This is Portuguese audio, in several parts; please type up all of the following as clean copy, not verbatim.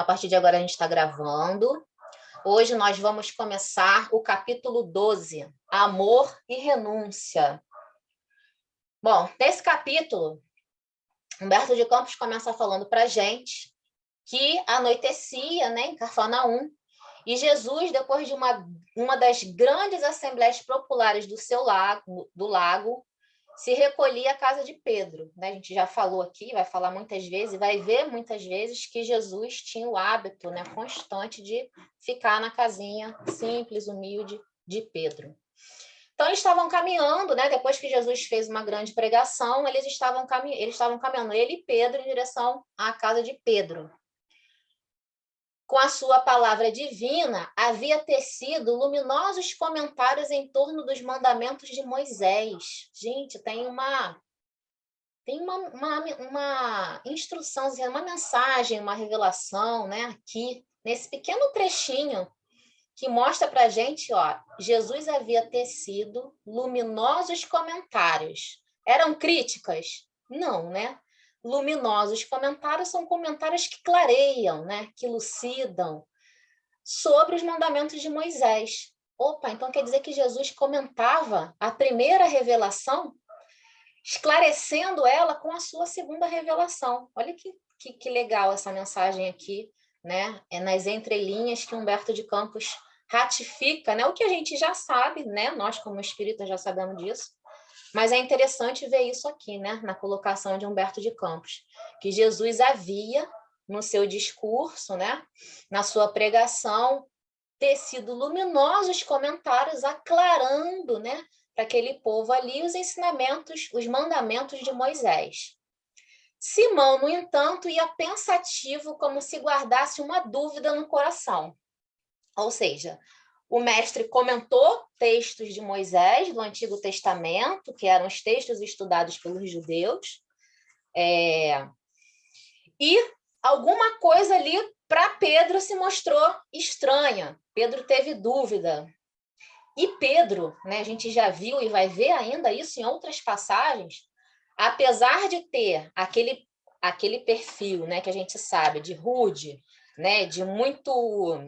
A partir de agora a gente está gravando. Hoje nós vamos começar o capítulo 12, Amor e Renúncia. Bom, nesse capítulo, Humberto de Campos começa falando para a gente que anoitecia, né, em Cafarnaum, e Jesus, depois de uma das grandes assembleias populares do lago, se recolhia à casa de Pedro. Né? A gente já falou aqui, vai falar muitas vezes, vai ver muitas vezes que Jesus tinha o hábito, né, constante de ficar na casinha simples, humilde de Pedro. Então, eles estavam caminhando, né? Depois que Jesus fez uma grande pregação, eles estavam caminhando, ele e Pedro, em direção à casa de Pedro. Com a sua palavra divina, havia tecido luminosos comentários em torno dos mandamentos de Moisés. Gente, tem uma instrução, uma mensagem, uma revelação, né, aqui, nesse pequeno trechinho, que mostra para a gente, ó, Jesus havia tecido luminosos comentários. Eram críticas? Não, né? Luminosos comentários são comentários que clareiam, né? Que elucidam sobre os mandamentos de Moisés. Opa, então quer dizer que Jesus comentava a primeira revelação, esclarecendo ela com a sua segunda revelação. Olha que legal essa mensagem aqui, né? É nas entrelinhas que Humberto de Campos ratifica, né? O que a gente já sabe, né? Nós, como espíritas, já sabemos disso. Mas é interessante ver isso aqui, né? Na colocação de Humberto de Campos, que Jesus havia, no seu discurso, né? Na sua pregação, tecido luminosos comentários aclarando, né? Para aquele povo ali os ensinamentos, os mandamentos de Moisés. Simão, no entanto, ia pensativo, como se guardasse uma dúvida no coração. Ou seja, o mestre comentou textos de Moisés, do Antigo Testamento, que eram os textos estudados pelos judeus, e alguma coisa ali para Pedro se mostrou estranha. Pedro teve dúvida. E Pedro, né, a gente já viu e vai ver ainda isso em outras passagens, apesar de ter aquele perfil, né, que a gente sabe, de rude, né, de muito,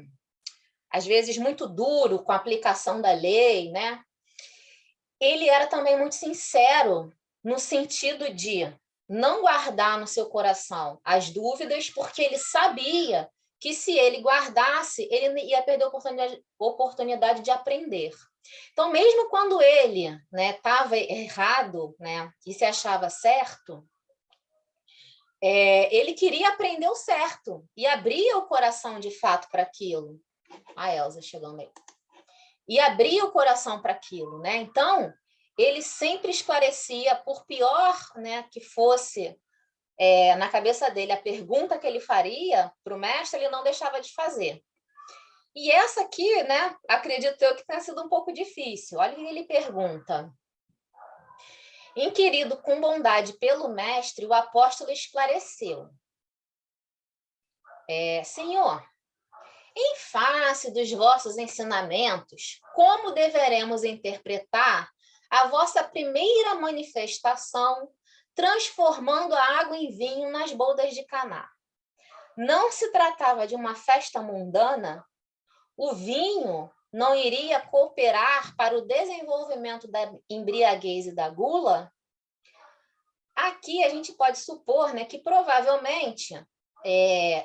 às vezes, muito duro com a aplicação da lei, né, ele era também muito sincero no sentido de não guardar no seu coração as dúvidas, porque ele sabia que se ele guardasse, ele ia perder a oportunidade de aprender. Então, mesmo quando ele estava errado, né, e se achava certo, ele queria aprender o certo e abria o coração de fato para aquilo. A Elza chegando aí. E abria o coração para aquilo, né? Então, ele sempre esclarecia, por pior, né, que fosse na cabeça dele a pergunta que ele faria para o mestre, ele não deixava de fazer. E essa aqui, né, acredito eu que tenha sido um pouco difícil. Olha o que ele pergunta. Inquirido com bondade pelo mestre, o apóstolo esclareceu. Senhor, em face dos vossos ensinamentos, como deveremos interpretar a vossa primeira manifestação, transformando a água em vinho nas bodas de Caná? Não se tratava de uma festa mundana? O vinho não iria cooperar para o desenvolvimento da embriaguez e da gula? Aqui a gente pode supor, né, que provavelmente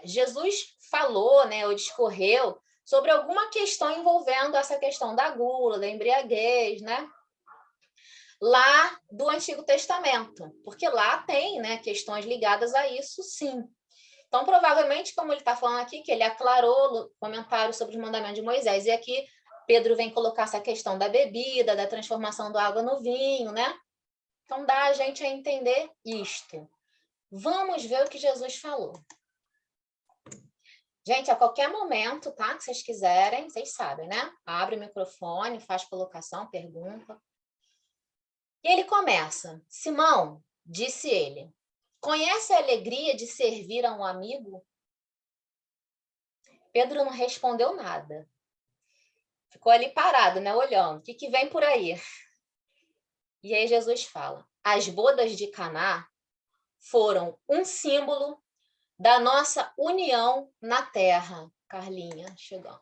Jesus falou, né, ou discorreu sobre alguma questão envolvendo essa questão da gula, da embriaguez, né, lá do Antigo Testamento, porque lá tem, né, questões ligadas a isso, sim. Então, provavelmente, como ele está falando aqui, que ele aclarou comentários sobre os mandamentos de Moisés, e aqui Pedro vem colocar essa questão da bebida, da transformação da água no vinho, né? Então, dá a gente a entender isto. Vamos ver o que Jesus falou. Gente, a qualquer momento, tá? Que vocês quiserem, vocês sabem, né? Abre o microfone, faz colocação, pergunta. E ele começa. Simão, disse ele, conhece a alegria de servir a um amigo? Pedro não respondeu nada. Ficou ali parado, né? Olhando. O que vem por aí? E aí Jesus fala, as bodas de Caná foram um símbolo da nossa união na terra. Carlinha, chegando.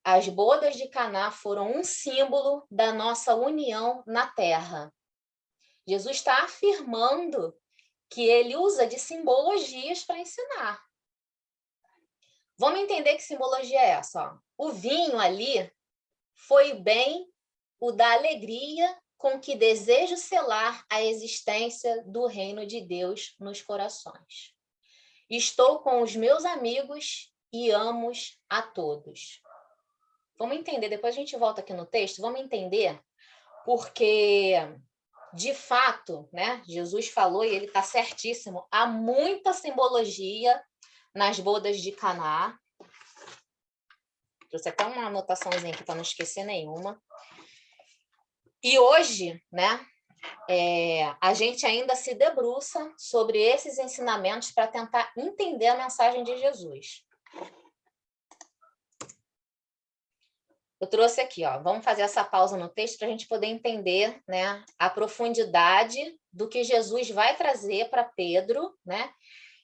As bodas de Caná foram um símbolo da nossa união na terra. Jesus está afirmando que ele usa de simbologias para ensinar. Vamos entender que simbologia é essa. Ó. O vinho ali foi bem o da alegria com que desejo selar a existência do reino de Deus nos corações. Estou com os meus amigos e amo-os a todos. Vamos entender, depois a gente volta aqui no texto, vamos entender porque, de fato, né, Jesus falou, e ele está certíssimo, há muita simbologia nas bodas de Caná. Trouxe até uma anotaçãozinha aqui para não esquecer nenhuma. E hoje, né, a gente ainda se debruça sobre esses ensinamentos para tentar entender a mensagem de Jesus. Eu trouxe aqui, ó, vamos fazer essa pausa no texto para a gente poder entender, né, a profundidade do que Jesus vai trazer para Pedro, né,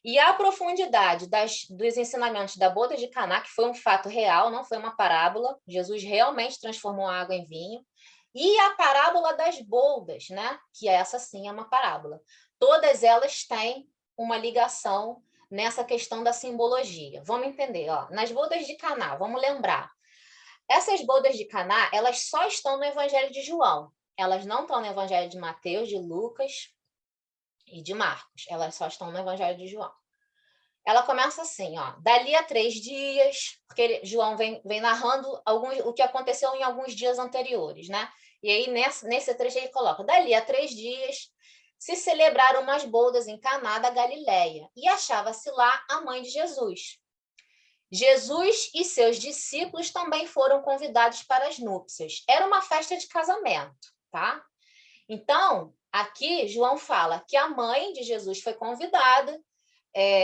e a profundidade dos ensinamentos da boda de Caná, que foi um fato real, não foi uma parábola. Jesus realmente transformou a água em vinho. E a parábola das bodas, né, que essa sim é uma parábola. Todas elas têm uma ligação nessa questão da simbologia. Vamos entender, ó, nas bodas de Caná, vamos lembrar. Essas bodas de Caná, elas só estão no Evangelho de João. Elas não estão no Evangelho de Mateus, de Lucas e de Marcos. Elas só estão no Evangelho de João. Ela começa assim, ó. Dali a 3 dias, porque João vem narrando o que aconteceu em alguns dias anteriores, né? E aí, nesse trecho, ele coloca: dali a 3 dias se celebraram umas bodas em Caná da Galileia, e achava-se lá a mãe de Jesus. Jesus e seus discípulos também foram convidados para as núpcias. Era uma festa de casamento, tá? Então, aqui João fala que a mãe de Jesus foi convidada,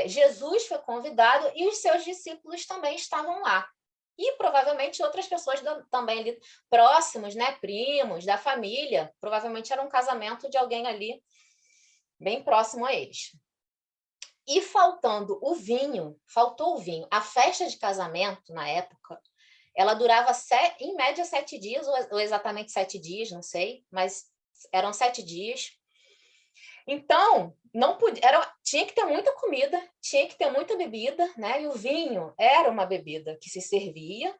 Jesus foi convidado e os seus discípulos também estavam lá. E provavelmente outras pessoas também ali próximos, né? Primos, da família. Provavelmente era um casamento de alguém ali bem próximo a eles. E faltou o vinho. A festa de casamento, na época, ela durava, em média, 7 dias, ou exatamente 7 dias, não sei, mas eram 7 dias. Então, não podia, tinha que ter muita comida, tinha que ter muita bebida, né? E o vinho era uma bebida que se servia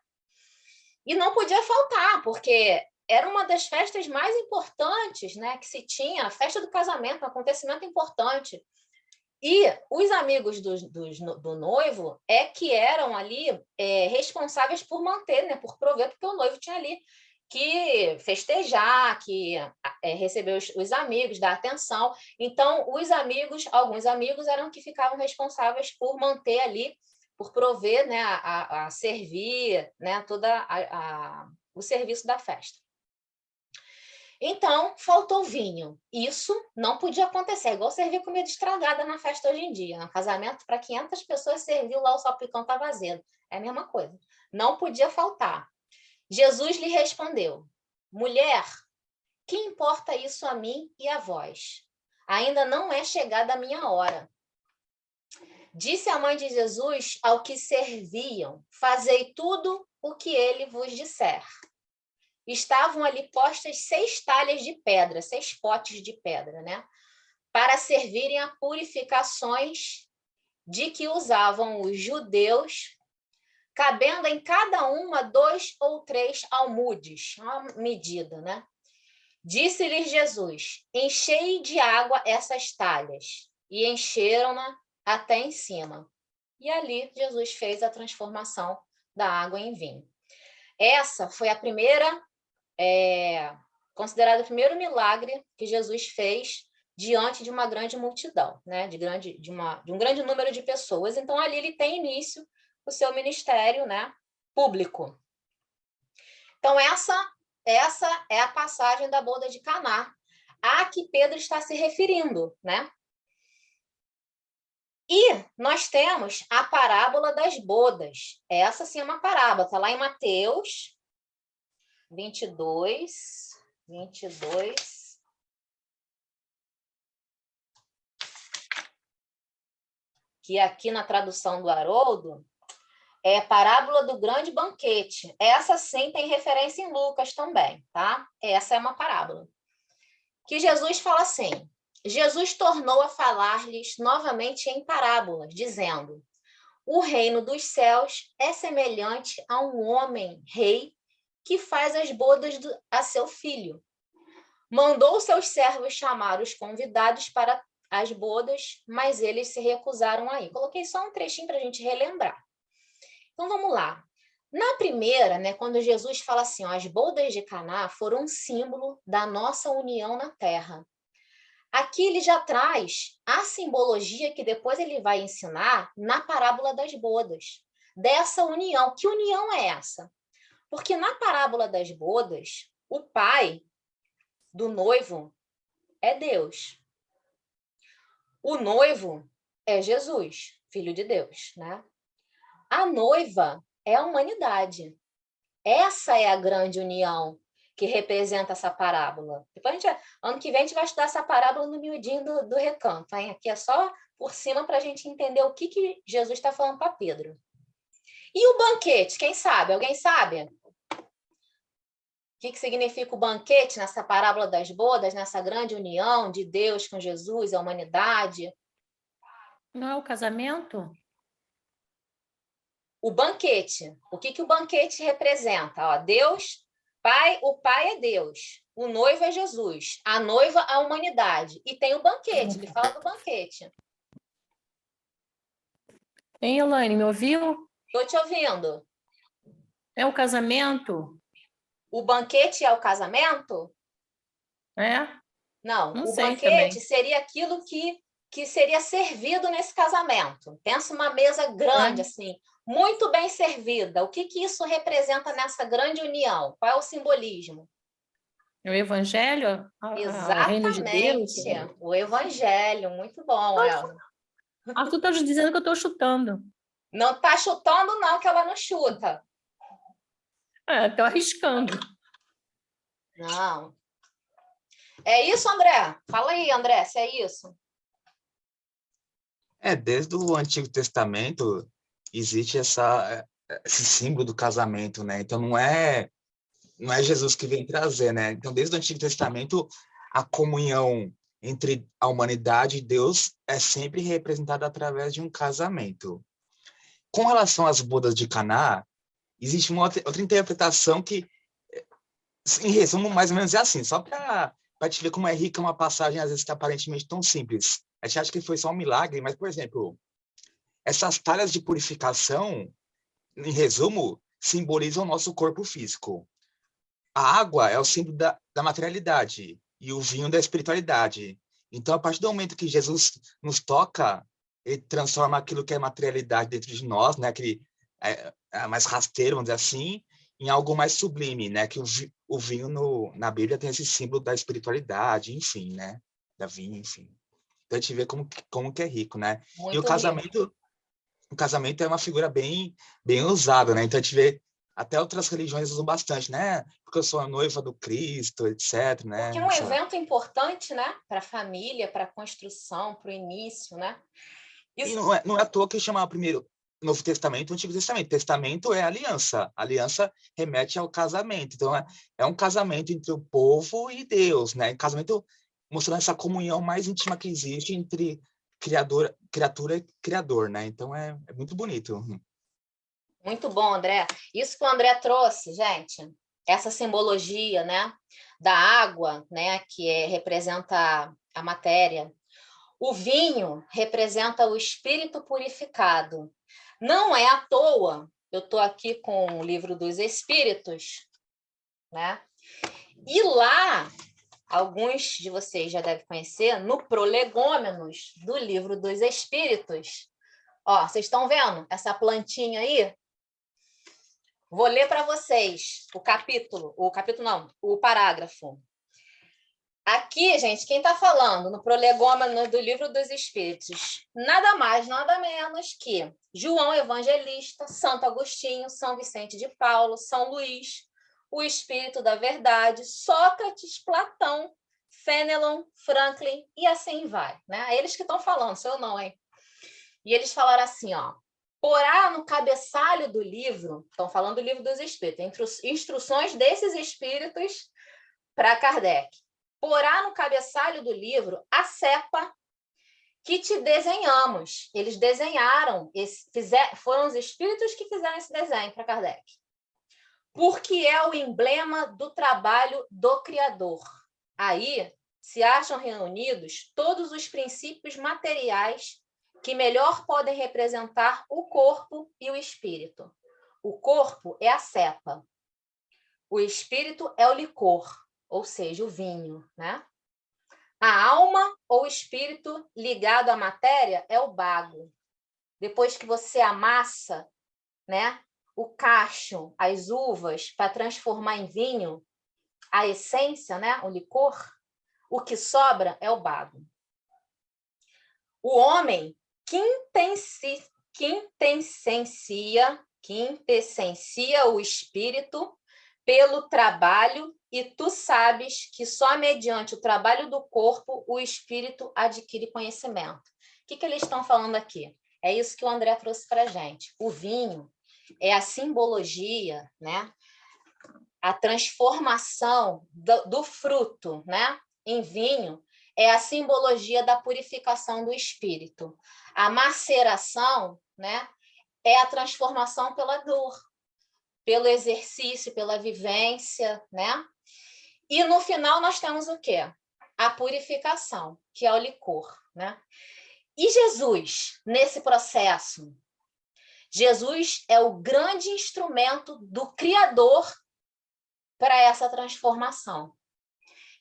e não podia faltar, porque era uma das festas mais importantes, né? Que se tinha, a festa do casamento, um acontecimento importante. E os amigos do noivo que eram ali responsáveis por manter, né, por prover, porque o noivo tinha ali que festejar, que receber os amigos, dar atenção. Então, alguns amigos eram que ficavam responsáveis por manter ali, por prover, né, a servir, né, todo o serviço da festa. Então, faltou vinho. Isso não podia acontecer. É igual servir comida estragada na festa hoje em dia. No casamento, para 500 pessoas, serviu lá, o salpicão estava azedo. É a mesma coisa. Não podia faltar. Jesus lhe respondeu: mulher, que importa isso a mim e a vós? Ainda não é chegada a minha hora. Disse a mãe de Jesus ao que serviam: fazei tudo o que ele vos disser. Estavam ali postas 6 talhas de pedra, 6 potes de pedra, né? Para servirem a purificações de que usavam os judeus, cabendo em cada uma 2 ou 3 almudes, uma medida, né? Disse-lhes Jesus: enchei de água essas talhas, e encheram-na até em cima. E ali Jesus fez a transformação da água em vinho. Essa foi a primeira considerado o primeiro milagre que Jesus fez diante de uma grande multidão, né? de um grande número de pessoas. Então, ali ele tem início o seu ministério, né? Público. Então, essa é a passagem da boda de Caná, a que Pedro está se referindo, né? E nós temos a parábola das bodas. Essa sim é uma parábola, está lá em Mateus 22. que aqui na tradução do Haroldo é parábola do grande banquete. Essa sim tem referência em Lucas também, tá? Essa é uma parábola. Que Jesus fala assim: Jesus tornou a falar-lhes novamente em parábolas, dizendo: o reino dos céus é semelhante a um homem rei que faz as bodas a seu filho. Mandou seus servos chamar os convidados para as bodas, mas eles se recusaram a ir. Coloquei só um trechinho para a gente relembrar. Então, vamos lá. Na primeira, né, quando Jesus fala assim, ó, as bodas de Caná foram um símbolo da nossa união na terra. Aqui ele já traz a simbologia que depois ele vai ensinar na parábola das bodas, dessa união. Que união é essa? Porque na parábola das bodas, o pai do noivo é Deus. O noivo é Jesus, filho de Deus, né? A noiva é a humanidade. Essa é a grande união que representa essa parábola. Depois ano que vem a gente vai estudar essa parábola no miudinho do recanto. Hein? Aqui é só por cima para a gente entender o que Jesus está falando para Pedro. E o banquete, quem sabe? Alguém sabe? O que significa o banquete nessa parábola das bodas, nessa grande união de Deus com Jesus, a humanidade? Não é o casamento? O banquete. O que o banquete representa? Ó, Deus, Pai, o Pai é Deus. O noivo é Jesus. A noiva, a humanidade. E tem o banquete. Ele fala do banquete. Hein, Elaine, me ouviu? Estou te ouvindo. É o casamento? O banquete é o casamento? É? Não. Não O sei também. banquete seria aquilo que seria servido nesse casamento. Pensa uma mesa grande, assim, muito bem servida. O que isso representa nessa grande união? Qual é o simbolismo? O evangelho? O reino de Deus? Exatamente. O evangelho. Muito bom, Elza. Tu tá dizendo que eu estou chutando. Não está chutando, não, que ela não chuta. Estou arriscando. Não. É isso, André? Fala aí, André, se é isso. Desde o Antigo Testamento existe esse símbolo do casamento, né? Então não é Jesus que vem trazer, né? Então desde o Antigo Testamento a comunhão entre a humanidade e Deus é sempre representada através de um casamento. Com relação às bodas de Caná, existe uma outra interpretação que, em resumo, mais ou menos é assim, só para te ver como é rica uma passagem, às vezes, que é aparentemente tão simples. A gente acha que foi só um milagre, mas, por exemplo, essas talhas de purificação, em resumo, simbolizam o nosso corpo físico. A água é o símbolo da materialidade e o vinho da espiritualidade. Então, a partir do momento que Jesus nos toca, ele transforma aquilo que é materialidade dentro de nós, né, aquele mais rasteiro, vamos dizer assim, em algo mais sublime, né, que o vinho na Bíblia tem esse símbolo da espiritualidade, enfim, né, da vinho, enfim. Então, a gente vê como que é rico, né? E Muito rico. o casamento é uma figura bem usada, né? Então a gente vê até outras religiões usam bastante, né? Porque eu sou a noiva do Cristo, etc, né? Porque é um evento importante, né? Para a família, para a construção, para o início, né? E Isso... não é à toa que chamava primeiro Novo Testamento e Antigo Testamento. Testamento é aliança. Aliança remete ao casamento. Então é um casamento entre o povo e Deus, né? Casamento mostrando essa comunhão mais íntima que existe entre criatura e criador, né? Então é muito bonito. Muito bom, André. Isso que o André trouxe, gente, essa simbologia, né, da água, né, que representa a matéria. O vinho representa o espírito purificado. Não é à toa, eu estou aqui com o livro dos Espíritos, né? E lá, alguns de vocês já devem conhecer, no Prolegômenos do livro dos Espíritos. Ó, vocês estão vendo essa plantinha aí? Vou ler para vocês o parágrafo. Aqui, gente, quem está falando no prolegômeno do Livro dos Espíritos? Nada mais, nada menos que João Evangelista, Santo Agostinho, São Vicente de Paulo, São Luís, o Espírito da Verdade, Sócrates, Platão, Fénelon, Franklin e assim vai. Né? Eles que estão falando, sou eu não, hein? E eles falaram assim, ó, porá no cabeçalho do livro, estão falando do livro dos espíritos, entre as instruções desses espíritos para Kardec, porá no cabeçalho do livro a cepa que te desenhamos. Eles desenharam, foram os espíritos que fizeram esse desenho para Kardec. Porque é o emblema do trabalho do Criador. Aí se acham reunidos todos os princípios materiais que melhor podem representar o corpo e o espírito. O corpo é a cepa. O espírito é o licor, ou seja, o vinho, né? A alma ou espírito ligado à matéria é o bago. Depois que você amassa, né, o cacho, as uvas, para transformar em vinho, a essência, né, o licor, o que sobra é o bago. O homem quintessencia o espírito pelo trabalho, e tu sabes que só mediante o trabalho do corpo o espírito adquire conhecimento. O que eles estão falando aqui? É isso que o André trouxe para a gente. O vinho é a simbologia, né? A transformação do fruto, né, em vinho é a simbologia da purificação do espírito. A maceração, né, é a transformação pela dor, pelo exercício, pela vivência, né? E no final nós temos o quê? A purificação, que é o licor, né? E Jesus, nesse processo, Jesus é o grande instrumento do Criador para essa transformação.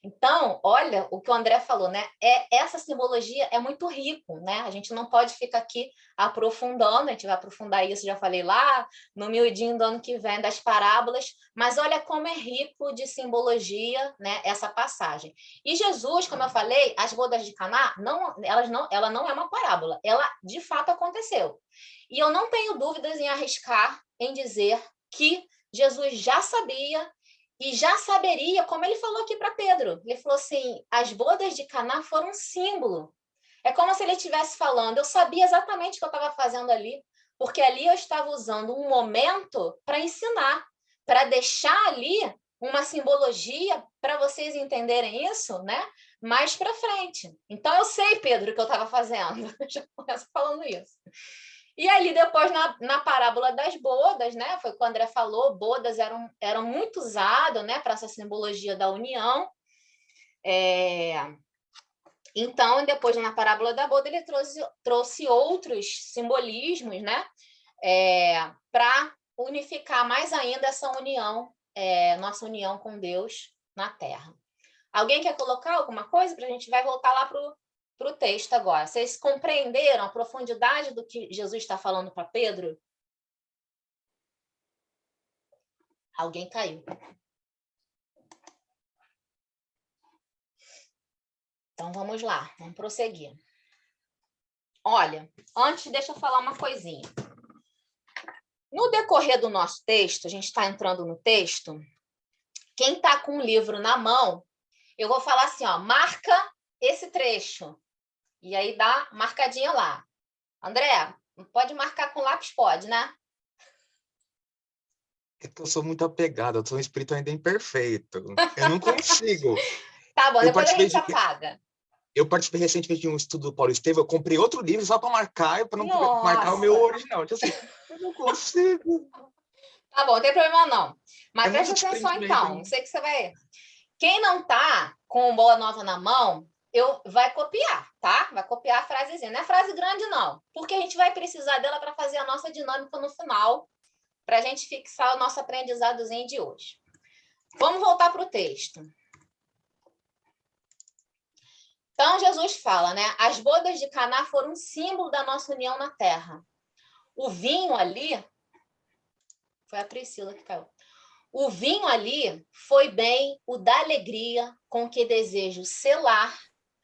Então, olha o que o André falou, né? Essa simbologia é muito rico, né? A gente não pode ficar aqui aprofundando, a gente vai aprofundar isso, já falei lá, no miudinho do ano que vem, das parábolas, mas olha como é rico de simbologia, né, essa passagem. E Jesus, como eu falei, as bodas de Caná, ela não é uma parábola, ela de fato aconteceu. E eu não tenho dúvidas em arriscar em dizer que Jesus já sabia e já saberia, como ele falou aqui para Pedro. Ele falou assim, as bodas de Caná foram um símbolo. É como se ele estivesse falando, eu sabia exatamente o que eu estava fazendo ali, porque ali eu estava usando um momento para ensinar, para deixar ali uma simbologia para vocês entenderem isso, né? Mais para frente. Então, eu sei, Pedro, o que eu estava fazendo. Eu já começo falando isso. E ali depois, na parábola das bodas, né? Foi o que o André falou, bodas eram muito usadas, né, para essa simbologia da união. Então, depois, na parábola da boda, ele trouxe outros simbolismos, né? Para unificar mais ainda essa união, nossa união com Deus na Terra. Alguém quer colocar alguma coisa? Para a gente vai voltar lá para o texto agora. Vocês compreenderam a profundidade do que Jesus está falando para Pedro? Alguém caiu. Então, vamos lá. Vamos prosseguir. Olha, antes, deixa eu falar uma coisinha. No decorrer do nosso texto, a gente está entrando no texto, quem está com o livro na mão, eu vou falar assim, ó, marca esse trecho. E aí dá marcadinha lá. André, pode marcar com lápis? Pode, né? É que eu sou muito apegado, eu sou um espírito ainda imperfeito. Eu não consigo. Tá bom, depois a gente apaga. Eu participei recentemente de um estudo do Paulo Estevam, eu comprei outro livro só para marcar, para não marcar o meu original. Então, assim, eu não consigo. Tá bom, não tem problema não. Mas presta atenção então, não sei que você vai... Quem não está com Boa Nova na mão, vai copiar, tá? Vai copiar a frasezinha. Não é frase grande, não. Porque a gente vai precisar dela para fazer a nossa dinâmica no final, para a gente fixar o nosso aprendizadozinho de hoje. Vamos voltar para o texto. Então, Jesus fala, né? As bodas de Caná foram um símbolo da nossa união na terra. O vinho ali... Foi a Priscila que caiu. O vinho ali foi bem o da alegria com que desejo selar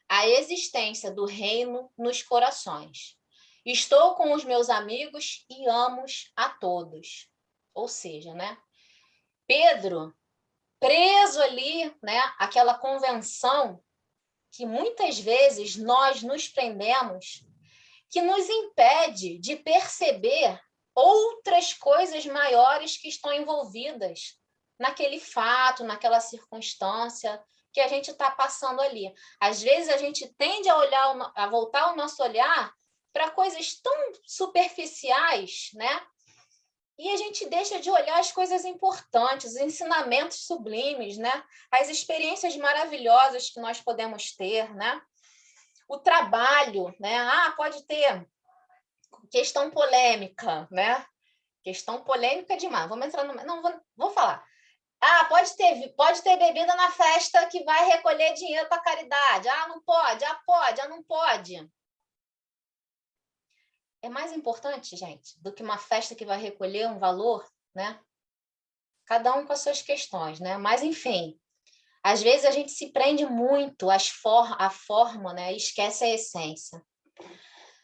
a existência do reino nos corações. Estou com os meus amigos e amo-os a todos. Ou seja, né? Pedro, preso ali, né? Aquela convenção que muitas vezes nós nos prendemos que nos impede de perceber outras coisas maiores que estão envolvidas naquele fato, naquela circunstância que a gente está passando ali. Às vezes a gente tende a voltar o nosso olhar para coisas tão superficiais, né? E a gente deixa de olhar as coisas importantes, os ensinamentos sublimes, né? As experiências maravilhosas que nós podemos ter, né? O trabalho, né? Pode ter questão polêmica, né? Questão polêmica demais. Vamos entrar no... Não, vou falar. Pode ter bebida na festa que vai recolher dinheiro para caridade. Não pode, pode, não pode. É mais importante, gente, do que uma festa que vai recolher um valor, né? Cada um com as suas questões, né? Mas, enfim, às vezes a gente se prende muito à forma, né? E esquece a essência.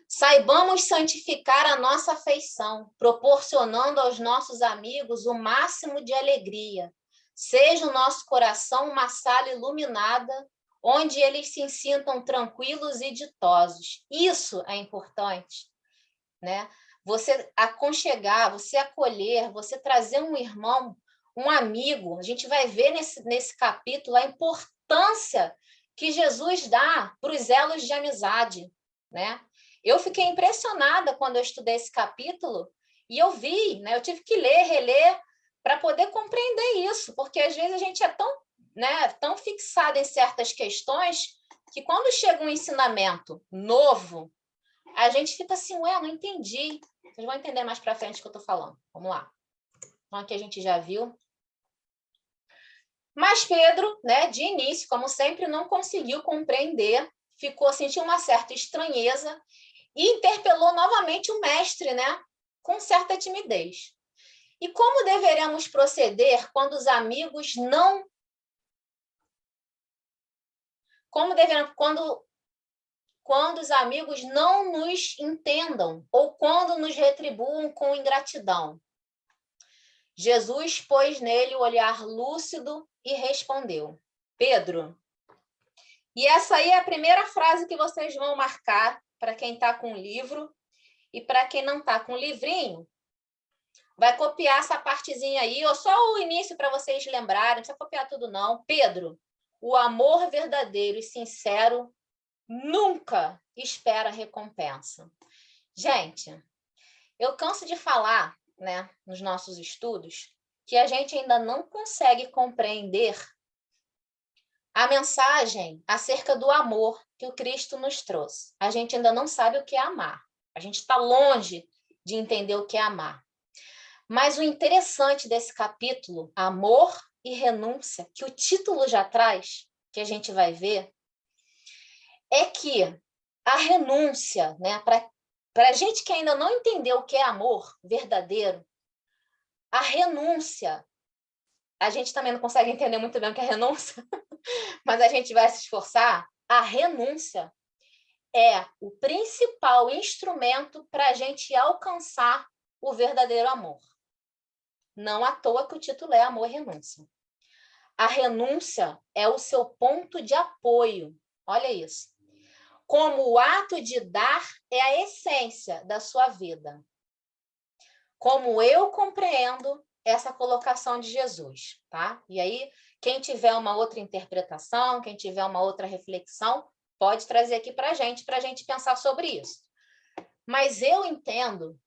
Saibamos santificar a nossa afeição, proporcionando aos nossos amigos o máximo de alegria. Seja o nosso coração uma sala iluminada, onde eles se sintam tranquilos e ditosos. Isso é importante, né? Você aconchegar, você acolher, você trazer um irmão, um amigo. A gente vai ver nesse capítulo a importância que Jesus dá para os elos de amizade, né? Eu fiquei impressionada quando eu estudei esse capítulo e eu vi, né? Eu tive que ler, reler, para poder compreender isso, porque às vezes a gente é tão, né, tão fixado em certas questões que quando chega um ensinamento novo, a gente fica assim, não entendi. Vocês vão entender mais para frente o que eu estou falando. Vamos lá. Então, aqui a gente já viu. Mas Pedro, né, de início, como sempre, não conseguiu compreender, sentiu uma certa estranheza e interpelou novamente o mestre, né, com certa timidez. E como deveremos proceder quando os amigos não... Quando os amigos não nos entendam ou quando nos retribuam com ingratidão? Jesus pôs nele o olhar lúcido e respondeu: Pedro. E essa aí é a primeira frase que vocês vão marcar para quem está com o livro e para quem não está com o livrinho. Vai copiar essa partezinha aí, ou só o início para vocês lembrarem, não precisa copiar tudo não. Pedro, o amor verdadeiro e sincero nunca espera recompensa. Gente, eu canso de falar, né, nos nossos estudos, que a gente ainda não consegue compreender a mensagem acerca do amor que o Cristo nos trouxe. A gente ainda não sabe o que é amar. A gente está longe de entender o que é amar. Mas o interessante desse capítulo, amor e renúncia, que o título já traz, que a gente vai ver, é que a renúncia, né, para a gente que ainda não entendeu o que é amor verdadeiro, a renúncia, a gente também não consegue entender muito bem o que é renúncia, mas a gente vai se esforçar. A renúncia é o principal instrumento para a gente alcançar o verdadeiro amor. Não à toa que o título é Amor e Renúncia. A renúncia é o seu ponto de apoio. Olha isso. Como o ato de dar é a essência da sua vida. Como eu compreendo essa colocação de Jesus, tá? E aí, quem tiver uma outra interpretação, quem tiver uma outra reflexão, pode trazer aqui para a gente pensar sobre isso. Mas eu entendo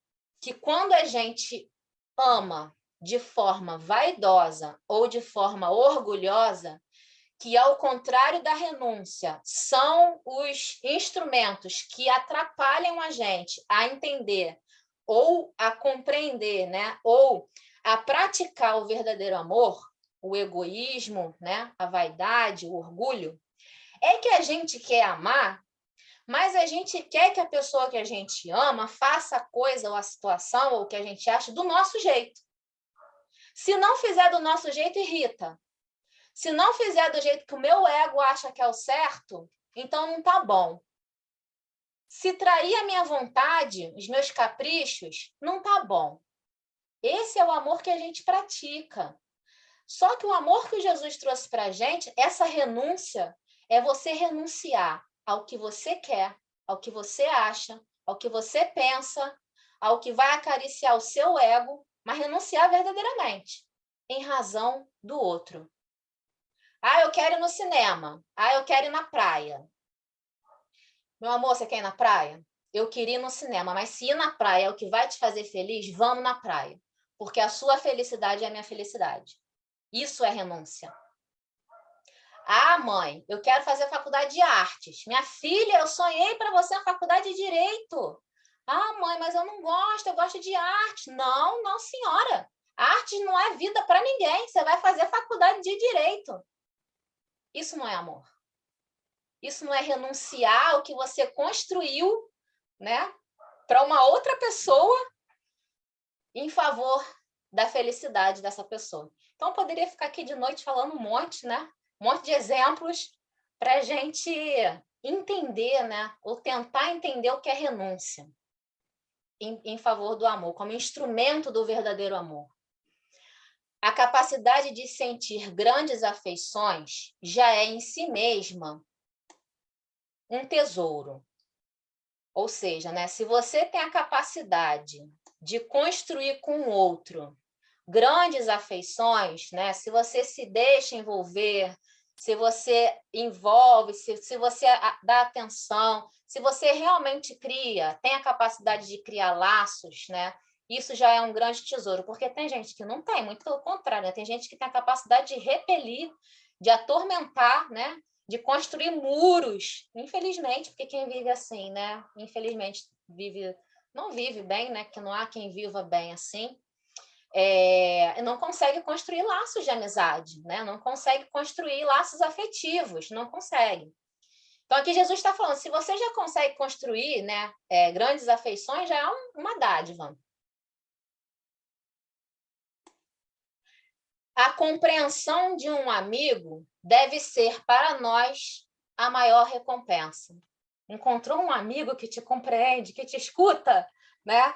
que quando a gente ama de forma vaidosa ou de forma orgulhosa, que, ao contrário da renúncia, são os instrumentos que atrapalham a gente a entender ou a compreender, né? Ou a praticar o verdadeiro amor, o egoísmo, né? A vaidade, o orgulho, é que a gente quer amar, mas a gente quer que a pessoa que a gente ama faça a coisa ou a situação ou o que a gente acha do nosso jeito. Se não fizer do nosso jeito, irrita. Se não fizer do jeito que o meu ego acha que é o certo, então não tá bom. Se trair a minha vontade, os meus caprichos, não tá bom. Esse é o amor que a gente pratica. Só que o amor que Jesus trouxe para a gente, essa renúncia, é você renunciar ao que você quer, ao que você acha, ao que você pensa, ao que vai acariciar o seu ego, mas renunciar verdadeiramente, em razão do outro. Ah, eu quero ir no cinema. Ah, eu quero ir na praia. Meu amor, você quer ir na praia? Eu queria ir no cinema, mas se ir na praia é o que vai te fazer feliz, vamos na praia. Porque a sua felicidade é a minha felicidade. Isso é renúncia. Ah, mãe, eu quero fazer faculdade de artes. Minha filha, eu sonhei para você a faculdade de direito. Ah, mãe, mas eu não gosto, eu gosto de arte. Não, não, senhora. Arte não é vida para ninguém. Você vai fazer faculdade de direito. Isso não é amor. Isso não é renunciar ao que você construiu, né, para uma outra pessoa em favor da felicidade dessa pessoa. Então, eu poderia ficar aqui de noite falando um monte, né? Um monte de exemplos para a gente entender, né? Ou tentar entender o que é renúncia em favor do amor, como instrumento do verdadeiro amor. A capacidade de sentir grandes afeições já é em si mesma um tesouro. Ou seja, né, se você tem a capacidade de construir com o outro grandes afeições, né, se você se deixa envolver, se você envolve, se você dá atenção, se você realmente cria, tem a capacidade de criar laços, né, isso já é um grande tesouro, porque tem gente que não tem, muito pelo contrário, né, tem gente que tem a capacidade de repelir, de atormentar, né, de construir muros, infelizmente, porque quem vive assim, né, infelizmente não vive bem, né, que não há quem viva bem assim, não consegue construir laços de amizade, né, não consegue construir laços afetivos, não consegue. Então, aqui Jesus está falando, se você já consegue construir, né, grandes afeições, já é uma dádiva. A compreensão de um amigo deve ser para nós a maior recompensa. Encontrou um amigo que te compreende, que te escuta, né?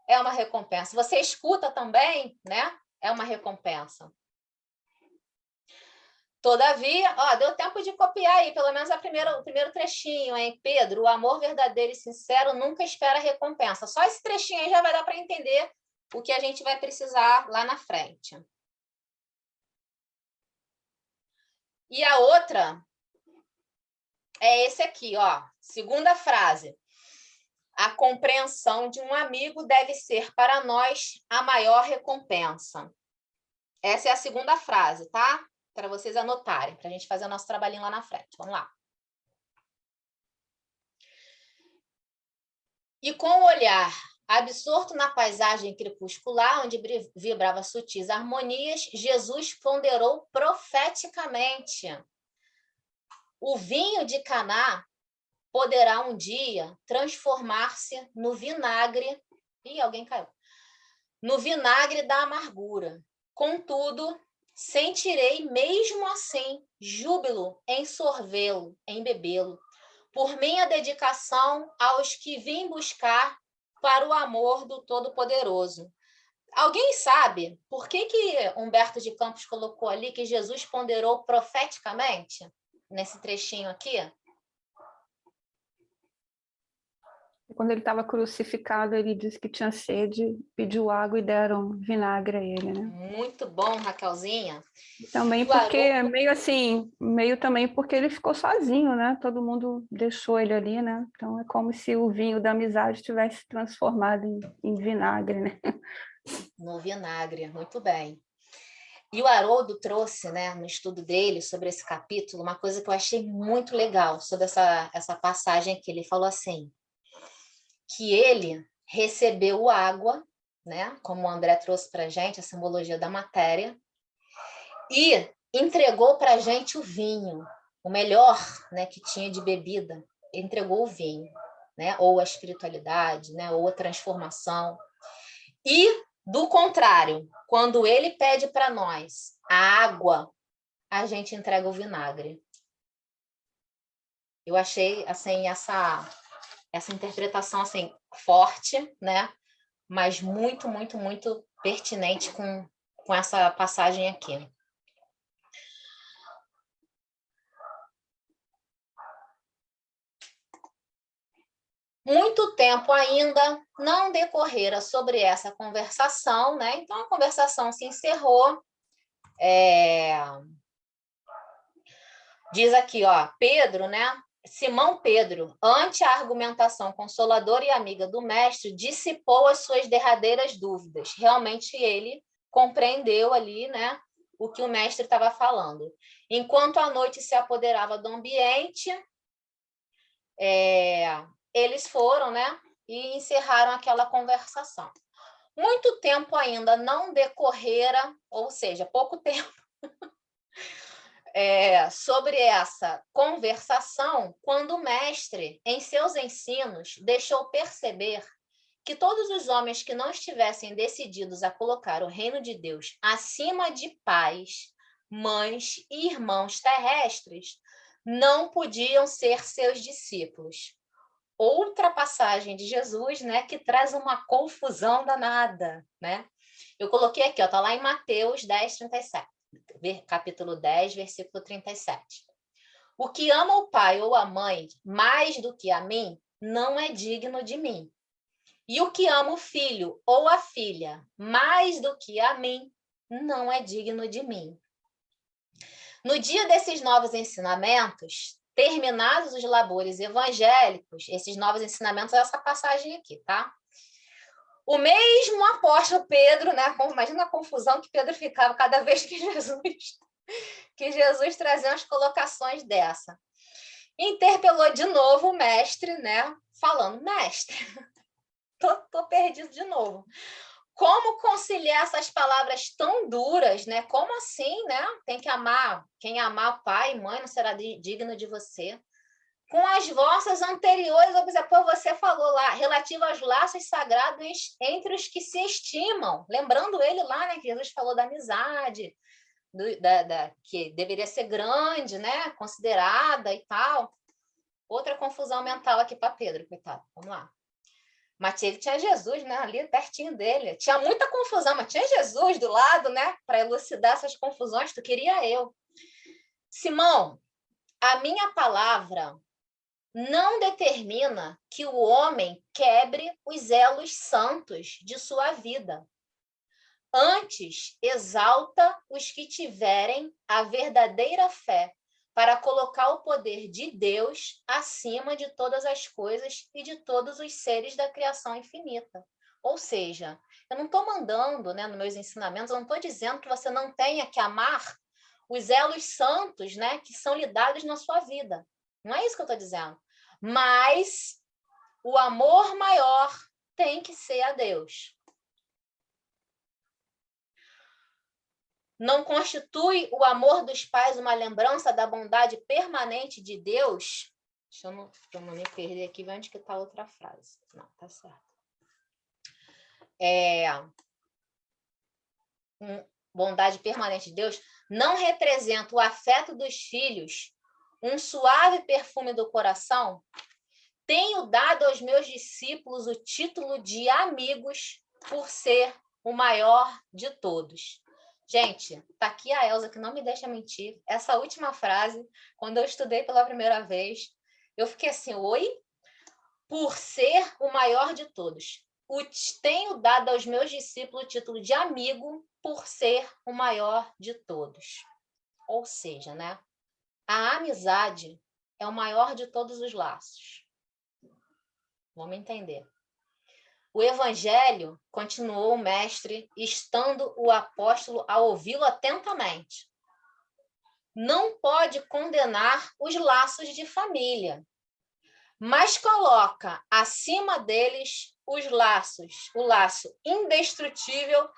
É uma recompensa. Você escuta também, né? É uma recompensa. Todavia, deu tempo de copiar aí, pelo menos o primeiro trechinho, hein? Pedro, o amor verdadeiro e sincero nunca espera recompensa. Só esse trechinho aí já vai dar para entender o que a gente vai precisar lá na frente. E a outra é esse aqui, ó. Segunda frase. A compreensão de um amigo deve ser para nós a maior recompensa. Essa é a segunda frase, tá? Para vocês anotarem, para a gente fazer o nosso trabalhinho lá na frente. Vamos lá. E com o olhar absorto na paisagem crepuscular, onde vibrava sutis harmonias, Jesus ponderou profeticamente. O vinho de Caná poderá um dia transformar-se no vinagre. Ih, alguém caiu. No vinagre da amargura. Contudo, sentirei mesmo assim júbilo em sorvê-lo, em bebê-lo, por minha dedicação aos que vim buscar para o amor do Todo-Poderoso. Alguém sabe por que Humberto de Campos colocou ali que Jesus ponderou profeticamente nesse trechinho aqui? Quando ele estava crucificado, ele disse que tinha sede, pediu água e deram vinagre a ele, né? Muito bom, Raquelzinha. Também porque, meio também porque ele ficou sozinho, né? Todo mundo deixou ele ali, né? Então é como se o vinho da amizade tivesse transformado em vinagre, né? No vinagre, muito bem. E o Haroldo trouxe, né, no estudo dele sobre esse capítulo, uma coisa que eu achei muito legal sobre essa passagem aqui. Ele falou assim, que ele recebeu água, né, como o André trouxe para a gente, a simbologia da matéria, e entregou para a gente o vinho, o melhor, né, que tinha de bebida, entregou o vinho, né, ou a espiritualidade, né, ou a transformação. E, do contrário, quando ele pede para nós a água, a gente entrega o vinagre. Eu achei assim essa interpretação assim forte, né? Mas muito, muito, muito pertinente com essa passagem aqui. Muito tempo ainda não decorrera sobre essa conversação, né? Então, a conversação se encerrou. Diz aqui, ó, Pedro, né? Simão Pedro, ante a argumentação consoladora e amiga do mestre, dissipou as suas derradeiras dúvidas. Realmente ele compreendeu ali, né, o que o mestre estava falando. Enquanto a noite se apoderava do ambiente, eles foram, né, e encerraram aquela conversação. Muito tempo ainda não decorrera, ou seja, pouco tempo, sobre essa conversação, quando o mestre, em seus ensinos, deixou perceber que todos os homens que não estivessem decididos a colocar o reino de Deus acima de pais, mães e irmãos terrestres, não podiam ser seus discípulos. Outra passagem de Jesus, né, que traz uma confusão danada, né? Eu coloquei aqui, ó, tá lá em Mateus 10, 37. Capítulo 10, versículo 37. O que ama o pai ou a mãe mais do que a mim, não é digno de mim. E o que ama o filho ou a filha mais do que a mim, não é digno de mim. No dia desses novos ensinamentos, terminados os labores evangélicos, esses novos ensinamentos é essa passagem aqui, tá? O mesmo apóstolo Pedro, né? Imagina a confusão que Pedro ficava cada vez que Jesus trazia umas colocações dessa. Interpelou de novo o mestre, né? Falando, mestre, tô perdido de novo. Como conciliar essas palavras tão duras, né? Como assim, né? Tem que amar. Quem amar pai e mãe não será digno de você. Com as vossas anteriores, você falou lá, relativo aos laços sagrados entre os que se estimam. Lembrando ele lá, né? Que Jesus falou da amizade, que deveria ser grande, né? Considerada e tal. Outra confusão mental aqui para Pedro, coitado. Vamos lá. Mas ele tinha Jesus, né, ali pertinho dele. Tinha muita confusão, mas tinha Jesus do lado, né, para elucidar essas confusões. Tu queria eu. Simão, a minha palavra não determina que o homem quebre os elos santos de sua vida. Antes, exalta os que tiverem a verdadeira fé para colocar o poder de Deus acima de todas as coisas e de todos os seres da criação infinita. Ou seja, eu não estou mandando, né, nos meus ensinamentos, eu não estou dizendo que você não tenha que amar os elos santos, né, que são lidados na sua vida. Não é isso que eu estou dizendo. Mas o amor maior tem que ser a Deus. Não constitui o amor dos pais uma lembrança da bondade permanente de Deus? Deixa eu não me perder aqui, onde que está a outra frase? Não, tá certo. Bondade permanente de Deus não representa o afeto dos filhos, um suave perfume do coração? Tenho dado aos meus discípulos o título de amigos por ser o maior de todos. Gente, tá aqui a Elza, que não me deixa mentir. Essa última frase, quando eu estudei pela primeira vez, eu fiquei assim, oi? Por ser o maior de todos. Tenho dado aos meus discípulos o título de amigo por ser o maior de todos. Ou seja, né? A amizade é o maior de todos os laços. Vamos entender. O evangelho, continuou o mestre, estando o apóstolo a ouvi-lo atentamente, não pode condenar os laços de família, mas coloca acima deles o laço indestrutível.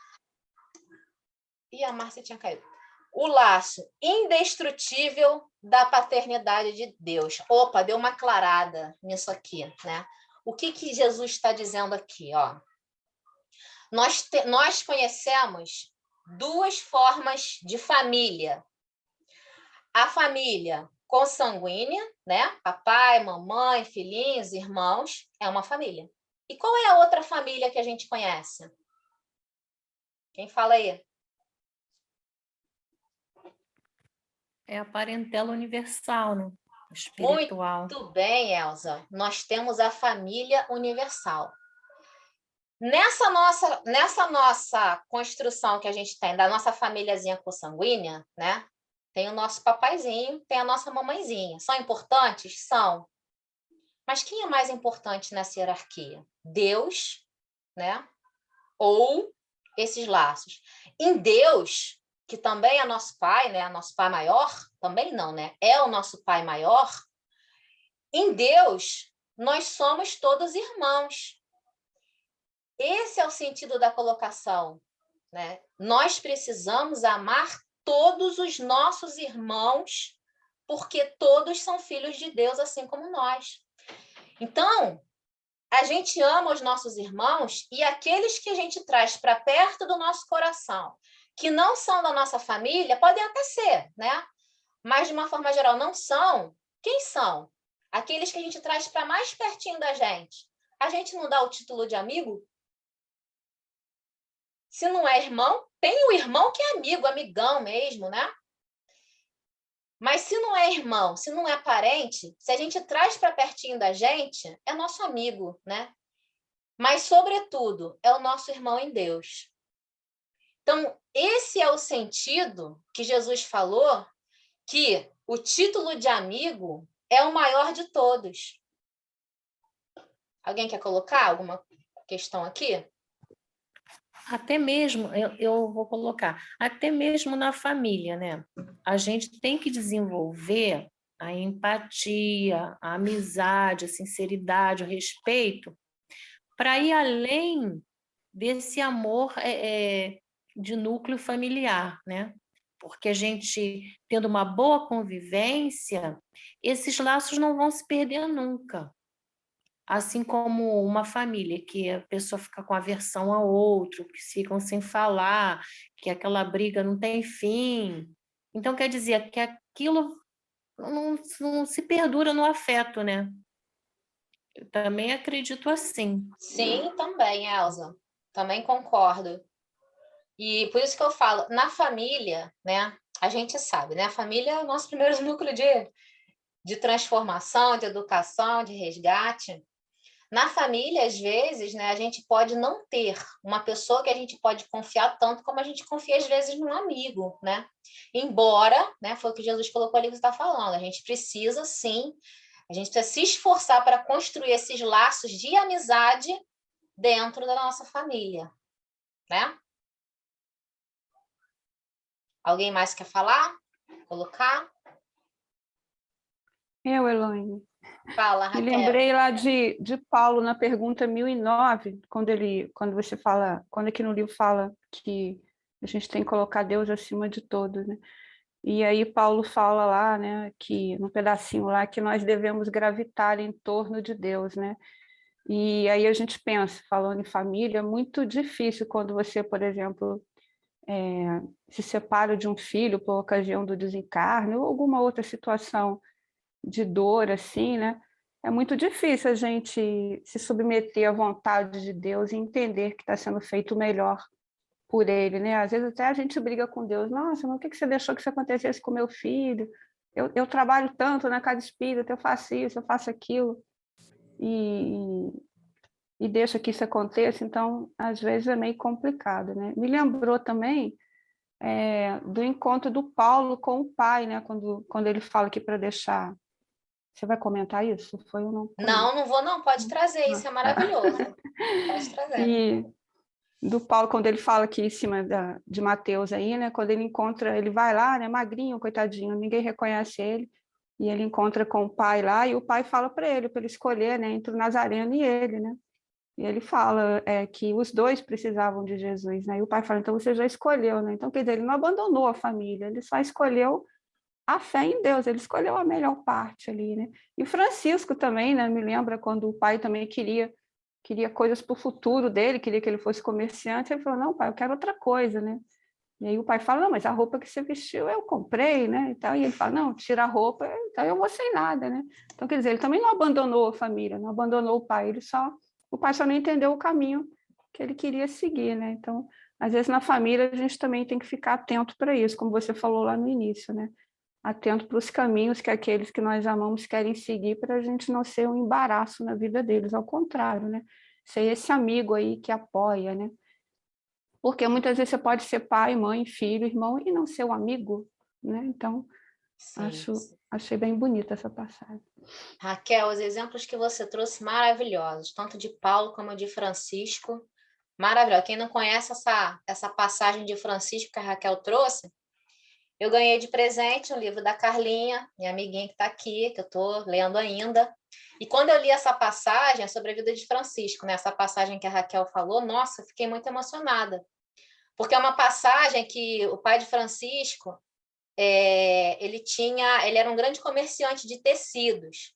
E a Márcia tinha caído. O laço indestrutível da paternidade de Deus. Opa, deu uma aclarada nisso aqui, né? O que Jesus está dizendo aqui? Ó? Nós conhecemos duas formas de família. A família consanguínea, né? Papai, mamãe, filhinhos, irmãos, é uma família. E qual é a outra família que a gente conhece? Quem fala aí? É a parentela universal, né? espiritual. Muito bem, Elza. Nós temos a família universal. Nessa nossa construção que a gente tem, da nossa famíliazinha consanguínea, né? Tem o nosso papaizinho, tem a nossa mamãezinha. São importantes? São. Mas quem é mais importante nessa hierarquia? Deus, né? Ou esses laços? Em Deus, que também é nosso pai, né? Nosso pai maior, também não, né? É o nosso pai maior. Em Deus, nós somos todos irmãos. Esse é o sentido da colocação, né? Nós precisamos amar todos os nossos irmãos, porque todos são filhos de Deus, assim como nós. Então, a gente ama os nossos irmãos e aqueles que a gente traz para perto do nosso coração, que não são da nossa família, podem até ser, né? Mas, de uma forma geral, não são. Quem são? Aqueles que a gente traz para mais pertinho da gente. A gente não dá o título de amigo? Se não é irmão, tem o irmão que é amigo, amigão mesmo, né? Mas se não é irmão, se não é parente, se a gente traz para pertinho da gente, é nosso amigo, né? Mas, sobretudo, é o nosso irmão em Deus. Então, esse é o sentido que Jesus falou, que o título de amigo é o maior de todos. Alguém quer colocar alguma questão aqui? Até mesmo, eu vou colocar, até mesmo na família, né? A gente tem que desenvolver a empatia, a amizade, a sinceridade, o respeito, para ir além desse amor de núcleo familiar, né? Porque a gente, tendo uma boa convivência, esses laços não vão se perder nunca. Assim como uma família, que a pessoa fica com aversão ao outro, que ficam sem falar, que aquela briga não tem fim. Então, quer dizer que aquilo não se perdura no afeto, né? Eu também acredito assim. Sim, também, Elza. Também concordo. E por isso que eu falo, na família, né? A gente sabe, né? A família é o nosso primeiro núcleo de transformação, de educação, de resgate. Na família, às vezes, né, a gente pode não ter uma pessoa que a gente pode confiar tanto como a gente confia, às vezes, num amigo, né? Embora, né, foi o que Jesus colocou ali que você está falando, a gente precisa, sim, a gente precisa se esforçar para construir esses laços de amizade dentro da nossa família, né? Alguém mais quer falar? Colocar? Eu, Elaine. Fala, Me Raquel. lembrei lá de Paulo na pergunta 1009, quando você fala, quando aqui no livro fala que a gente tem que colocar Deus acima de todos, né? E aí Paulo fala lá, né, que no pedacinho lá que nós devemos gravitar em torno de Deus, né? E aí a gente pensa, falando em família, é muito difícil quando você, por exemplo, se separa de um filho por ocasião do desencarne ou alguma outra situação de dor, assim, né? É muito difícil a gente se submeter à vontade de Deus e entender que está sendo feito o melhor por Ele, né? Às vezes até a gente briga com Deus. Nossa, mas o que você deixou que isso acontecesse com meu filho? Eu trabalho tanto na casa espírita, eu faço isso, eu faço aquilo, e deixa que isso aconteça. Então, às vezes é meio complicado, né? Me lembrou também do encontro do Paulo com o pai, né? Quando ele fala aqui para deixar. Você vai comentar isso? Foi ou não? Não vou não, pode trazer, isso é maravilhoso. Pode trazer. E do Paulo, quando ele fala aqui em cima de Mateus aí, né? Quando ele encontra, ele vai lá, né? Magrinho, coitadinho, ninguém reconhece ele, e ele encontra com o pai lá, e o pai fala para ele escolher, né? Entre o Nazareno e ele, né? E ele fala que os dois precisavam de Jesus, né? E o pai fala, então você já escolheu, né? Então, quer dizer, ele não abandonou a família, ele só escolheu a fé em Deus, ele escolheu a melhor parte ali, né? E o Francisco também, né? Me lembra quando o pai também queria coisas para o futuro dele, queria que ele fosse comerciante, ele falou, não, pai, eu quero outra coisa, né? E aí o pai fala, não, mas a roupa que você vestiu eu comprei, né? E ele fala, não, tira a roupa, então eu vou sem nada, né? Então, quer dizer, ele também não abandonou a família, não abandonou o pai, o pai só não entendeu o caminho que ele queria seguir, né? Então, às vezes na família a gente também tem que ficar atento para isso, como você falou lá no início, né? atento para os caminhos que aqueles que nós amamos querem seguir, para a gente não ser um embaraço na vida deles, ao contrário, né? Ser esse amigo aí que apoia, né? Porque muitas vezes você pode ser pai, mãe, filho, irmão e não ser um amigo, né? Então, Sim. achei bem bonita essa passagem. Raquel, os exemplos que você trouxe maravilhosos, tanto de Paulo como de Francisco, maravilhoso. Quem não conhece essa passagem de Francisco que a Raquel trouxe, eu ganhei de presente um livro da Carlinha, minha amiguinha que está aqui, que eu estou lendo ainda. E quando eu li essa passagem sobre a vida de Francisco, né, essa passagem que a Raquel falou, nossa, eu fiquei muito emocionada. Porque é uma passagem que o pai de Francisco, ele era um grande comerciante de tecidos.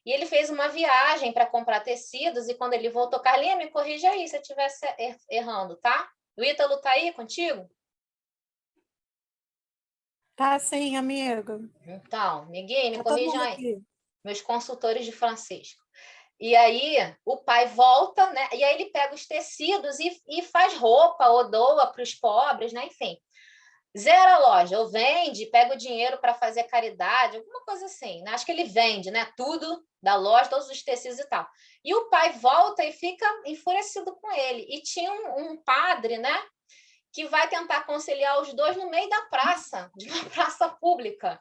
E ele fez uma viagem para comprar tecidos, e quando ele voltou, Carlinha, me corrija aí se eu estivesse errando, tá? O Ítalo está aí contigo? Tá sim, amiga. Então, ninguém me Tá todo corrijam mundo aí. aqui. Meus consultores de Francisco. E aí o pai volta, né? E aí ele pega os tecidos e faz roupa ou doa para os pobres, né? Enfim. Zera a loja, ou vende, pega o dinheiro para fazer caridade, alguma coisa assim, né? Acho que ele vende, né? Tudo da loja, todos os tecidos e tal. E o pai volta e fica enfurecido com ele. E tinha um padre, né? Que vai tentar conciliar os dois no meio da praça, de uma praça pública.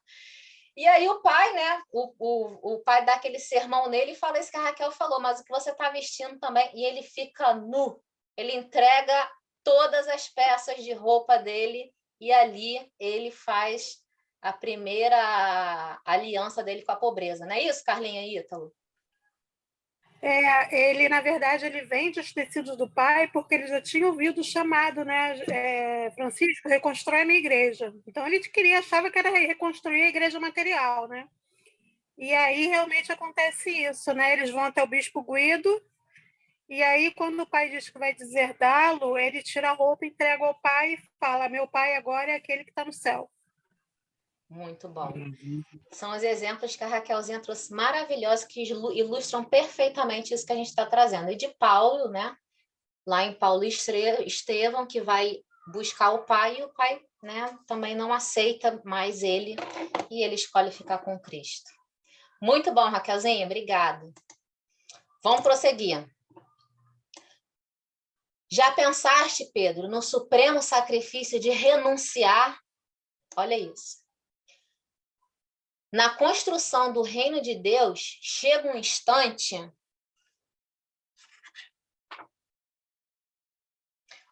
E aí o pai, né? O pai dá aquele sermão nele e fala isso que a Raquel falou, mas o que você está vestindo também. E ele fica nu. Ele entrega todas as peças de roupa dele e ali ele faz a primeira aliança dele com a pobreza. Não é isso, Carlinha e Ítalo? Ele, na verdade, ele vende os tecidos do pai porque ele já tinha ouvido o chamado, né? Francisco, reconstrói a minha igreja. Então, ele achava que era reconstruir a igreja material, né? E aí, realmente, acontece isso, né? Eles vão até o bispo Guido, e aí, quando o pai diz que vai deserdá-lo, ele tira a roupa, entrega ao pai e fala, meu pai agora é aquele que está no céu. Muito bom. São os exemplos que a Raquelzinha trouxe maravilhosos, que ilustram perfeitamente isso que a gente está trazendo. E de Paulo, né? Lá em Paulo Estevão, que vai buscar o pai, e o pai, né, também não aceita mais ele, e ele escolhe ficar com Cristo. Muito bom, Raquelzinha, obrigada. Vamos prosseguir. Já pensaste, Pedro, no supremo sacrifício de renunciar? Olha isso. Na construção do reino de Deus, chega um instante.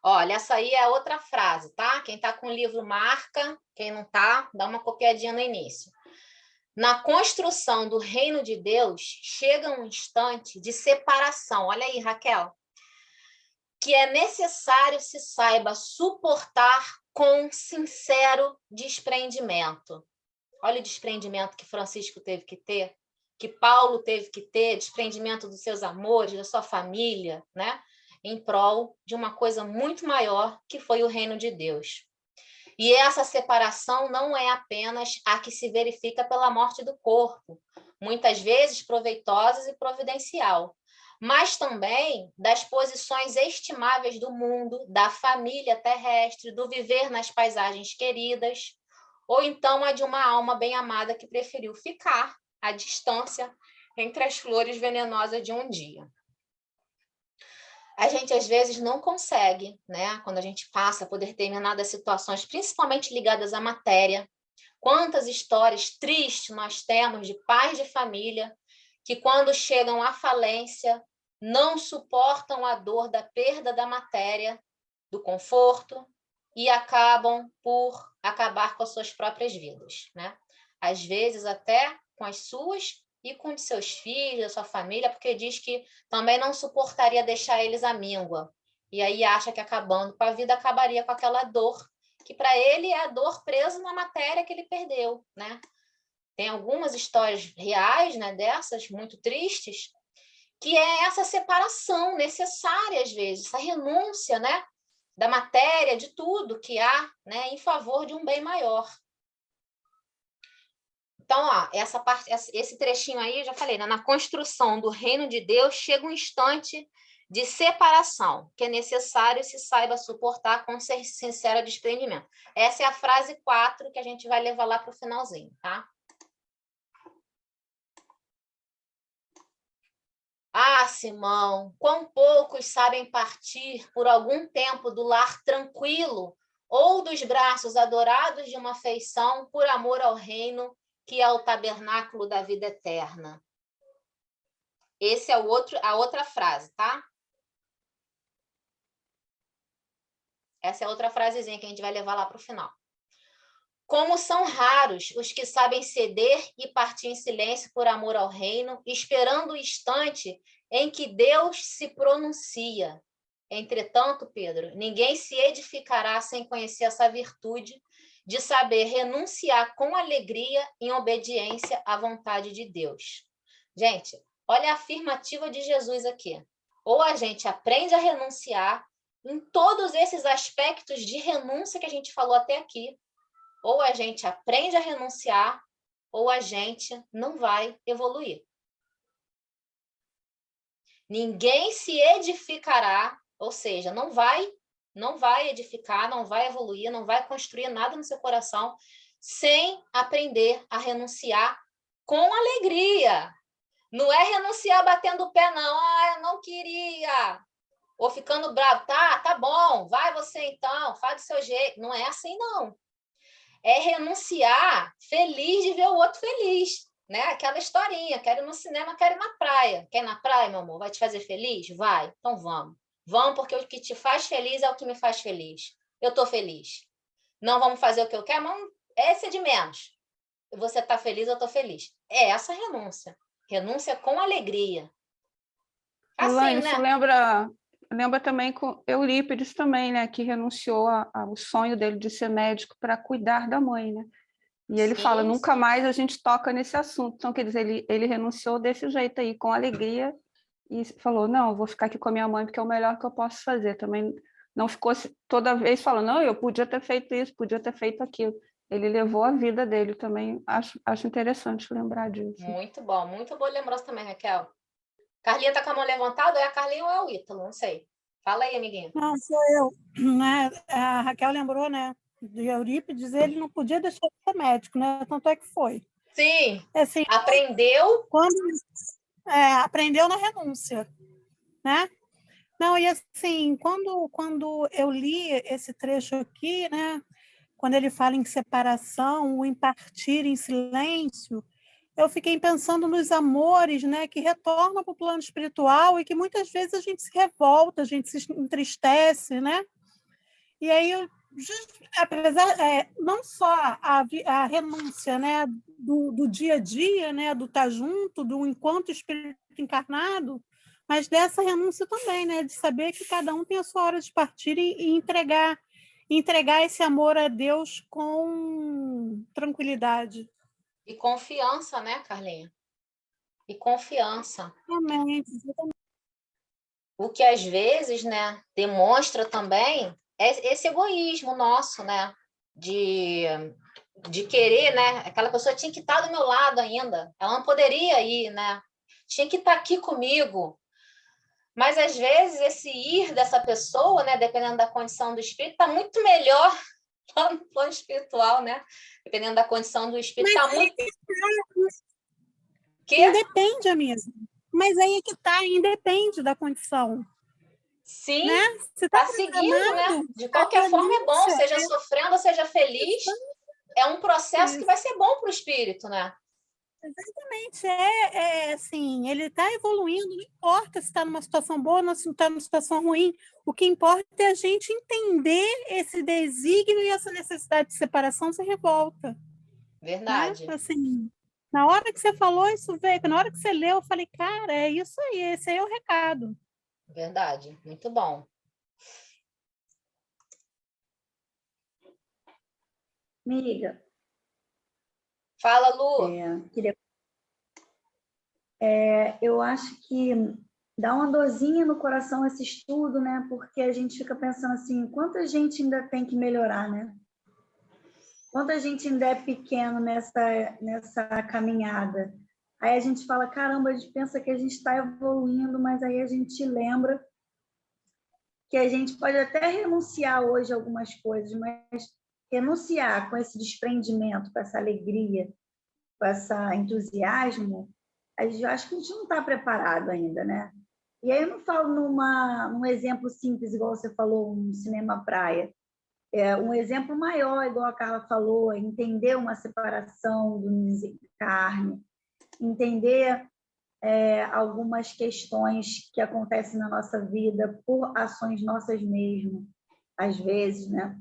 Olha, essa aí é outra frase, tá? Quem tá com o livro marca, quem não tá, dá uma copiadinha no início. Na construção do reino de Deus, chega um instante de separação. Olha aí, Raquel. Que é necessário se saiba suportar com sincero desprendimento. Olha o desprendimento que Francisco teve que ter, que Paulo teve que ter, desprendimento dos seus amores, da sua família, né? Em prol de uma coisa muito maior, que foi o reino de Deus. E essa separação não é apenas a que se verifica pela morte do corpo, muitas vezes proveitosa e providencial, mas também das posições estimáveis do mundo, da família terrestre, do viver nas paisagens queridas, ou então a de uma alma bem amada que preferiu ficar à distância entre as flores venenosas de um dia. A gente, às vezes, não consegue, né? Quando a gente passa por determinadas situações, principalmente ligadas à matéria. Quantas histórias tristes nós temos de pais de família que, quando chegam à falência, não suportam a dor da perda da matéria, do conforto, e acabam por acabar com as suas próprias vidas, né? Às vezes, até com as suas e com os seus filhos, a sua família, porque diz que também não suportaria deixar eles à míngua. E aí acha que acabando com a vida, acabaria com aquela dor, que para ele é a dor presa na matéria que ele perdeu, né? Tem algumas histórias reais, né, dessas, muito tristes, que é essa separação necessária, às vezes, essa renúncia, né, da matéria, de tudo que há, né, em favor de um bem maior. Então, ó, essa parte, esse trechinho aí, eu já falei, né? Na construção do reino de Deus, chega um instante de separação, que é necessário se saiba suportar com sincero desprendimento. Essa é a frase 4 que a gente vai levar lá para o finalzinho, tá? Ah, Simão, quão poucos sabem partir por algum tempo do lar tranquilo ou dos braços adorados de uma afeição por amor ao reino, que é o tabernáculo da vida eterna. Esse é a outra frase, tá? Essa é a outra frasezinha que a gente vai levar lá para o final. Como são raros os que sabem ceder e partir em silêncio por amor ao reino, esperando o instante em que Deus se pronuncia. Entretanto, Pedro, ninguém se edificará sem conhecer essa virtude de saber renunciar com alegria em obediência à vontade de Deus. Gente, olha a afirmativa de Jesus aqui. Ou a gente aprende a renunciar em todos esses aspectos de renúncia que a gente falou até aqui, ou a gente aprende a renunciar, ou a gente não vai evoluir. Ninguém se edificará, ou seja, não vai edificar, não vai evoluir, não vai construir nada no seu coração sem aprender a renunciar com alegria. Não é renunciar batendo o pé, não. Ah, eu não queria. Ou ficando bravo. Tá bom, vai você então, faz do seu jeito. Não é assim, não. É renunciar feliz de ver o outro feliz, né? Aquela historinha, quero ir no cinema, quero ir na praia. Quer ir na praia, meu amor? Vai te fazer feliz? Vai, então vamos. Vamos, porque o que te faz feliz é o que me faz feliz. Eu estou feliz. Não vamos fazer o que eu quero, mas esse é de menos. Você está feliz, eu estou feliz. É essa renúncia. Renúncia com alegria. Assim, Elaine, né? isso lembra também com Eurípides também, né? Que renunciou ao sonho dele de ser médico para cuidar da mãe, né? E ele fala, nunca mais a gente toca nesse assunto. Então, quer dizer, ele renunciou desse jeito aí, com alegria, e falou, não, eu vou ficar aqui com a minha mãe porque é o melhor que eu posso fazer. Também não ficou toda vez falando, não, eu podia ter feito isso, podia ter feito aquilo. Ele levou a vida dele também. Acho interessante lembrar disso. Muito boa lembrança também, Raquel. Carlinha tá com a mão levantada, é a Carlinha ou é o Ítalo? Não sei. Fala aí, amiguinha. Não, sou eu. Né? A Raquel lembrou, né? De Eurípides, ele não podia deixar de ser médico, né? Tanto é que foi. Sim. Assim, aprendeu. Aprendeu na renúncia, né? Não, e assim, quando eu li esse trecho aqui, né? Quando ele fala em separação, o em partir em silêncio, eu fiquei pensando nos amores, né, que retornam para o plano espiritual e que muitas vezes a gente se revolta, a gente se entristece, né? E aí, apesar, não só a renúncia, né, do dia a dia, né, do estar junto, do enquanto espírito encarnado, mas dessa renúncia também, né, de saber que cada um tem a sua hora de partir e entregar esse amor a Deus com tranquilidade. E confiança, né, Carlinha? E confiança. Exatamente. O que às vezes, né, demonstra também esse egoísmo nosso, né, de querer, né, aquela pessoa tinha que estar do meu lado ainda, ela não poderia ir, né, tinha que estar aqui comigo. Mas às vezes esse ir dessa pessoa, né, dependendo da condição do espírito, está muito melhor lá no plano espiritual, né? Dependendo da condição do espírito, está muito. Independe, amiga. Mas aí é que tá, independe da condição. Sim, né? Tá seguindo, né? De qualquer forma é bom, seja sofrendo, seja feliz, é um processo que vai ser bom para o espírito, né? Exatamente, assim, ele está evoluindo, não importa se está numa situação boa ou se está numa situação ruim, o que importa é a gente entender esse desígnio e essa necessidade de separação sem revolta. Verdade. Né? Assim, na hora que você falou isso, veio, na hora que você leu, eu falei, cara, é isso aí, esse aí é o recado. Verdade, muito bom. Amiga. Fala, Lu. Eu acho que dá uma dorzinha no coração esse estudo, né? Porque a gente fica pensando assim, quanta gente ainda tem que melhorar, né? Quanta gente ainda é pequeno nessa caminhada. Aí a gente fala, caramba, a gente pensa que a gente está evoluindo, mas aí a gente lembra que a gente pode até renunciar hoje a algumas coisas, mas renunciar com esse desprendimento, com essa alegria, com esse entusiasmo, eu acho que a gente não está preparado ainda, né? E aí eu não falo num exemplo simples, igual você falou, um cinema praia. Um exemplo maior, igual a Carla falou, é entender uma separação do carne, entender algumas questões que acontecem na nossa vida por ações nossas mesmo, às vezes, né?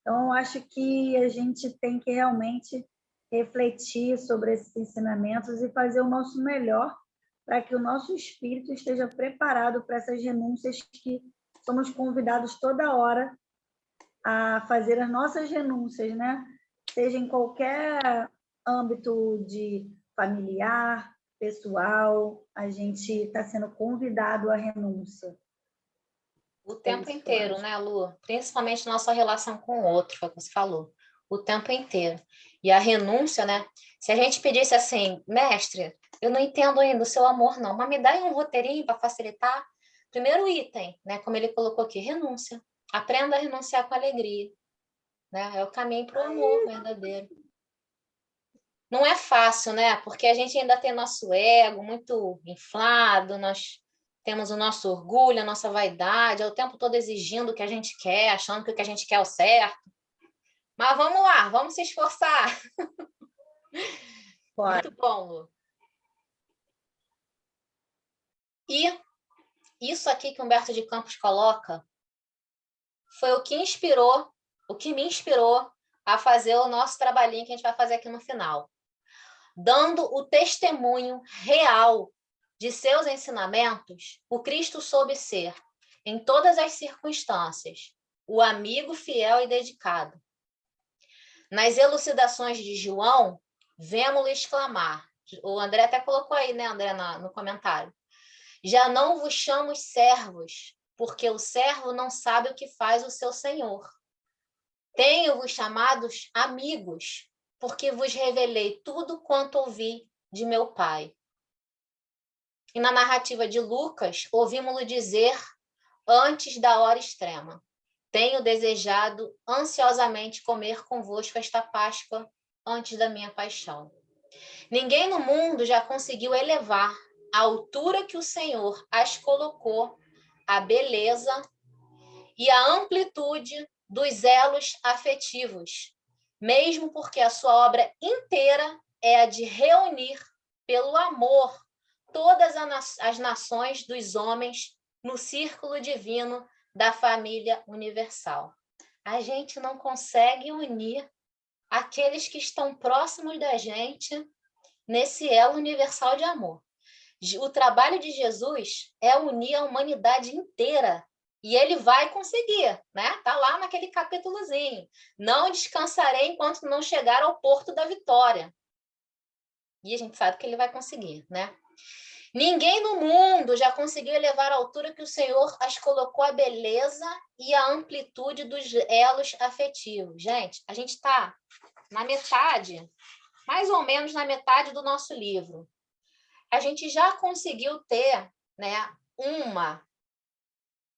Então, eu acho que a gente tem que realmente refletir sobre esses ensinamentos e fazer o nosso melhor para que o nosso espírito esteja preparado para essas renúncias que somos convidados toda hora a fazer as nossas renúncias, né? Seja em qualquer âmbito de familiar, pessoal, a gente está sendo convidado à renúncia. O tempo inteiro, né, Lu? Principalmente nossa relação com o outro, foi o que você falou. O tempo inteiro. E a renúncia, né? Se a gente pedisse assim, mestre, eu não entendo ainda o seu amor, não, mas me dá aí um roteirinho para facilitar. Primeiro item, né? Como ele colocou aqui, renúncia. Aprenda a renunciar com alegria. Né? É o caminho para o amor verdadeiro. Não é fácil, né? Porque a gente ainda tem nosso ego muito inflado, nós temos o nosso orgulho, a nossa vaidade, é o tempo todo exigindo o que a gente quer, achando que o que a gente quer é o certo. Mas vamos lá, vamos se esforçar. Muito bom, Lu. E isso aqui que Humberto de Campos coloca foi o que me inspirou a fazer o nosso trabalhinho que a gente vai fazer aqui no final. Dando o testemunho real de seus ensinamentos, o Cristo soube ser, em todas as circunstâncias, o amigo fiel e dedicado. Nas elucidações de João, vemos-lo exclamar, o André até colocou aí, né, André, no comentário, já não vos chamo servos, porque o servo não sabe o que faz o seu senhor. Tenho-vos chamados amigos, porque vos revelei tudo quanto ouvi de meu Pai. E na narrativa de Lucas, ouvimos-lo dizer, antes da hora extrema, tenho desejado ansiosamente comer convosco esta Páscoa antes da minha paixão. Ninguém no mundo já conseguiu elevar a altura que o Senhor as colocou, a beleza e a amplitude dos elos afetivos, mesmo porque a sua obra inteira é a de reunir, pelo amor, todas as nações dos homens no círculo divino da família universal. A gente não consegue unir aqueles que estão próximos da gente nesse elo universal de amor. O trabalho de Jesus é unir a humanidade inteira. E ele vai conseguir, né? Está lá naquele capítulozinho. Não descansarei enquanto não chegar ao porto da vitória. E a gente sabe que ele vai conseguir, né? Ninguém no mundo já conseguiu elevar a altura que o Senhor as colocou a beleza e a amplitude dos elos afetivos. Gente, a gente está na metade, mais ou menos na metade do nosso livro. A gente já conseguiu ter, né, uma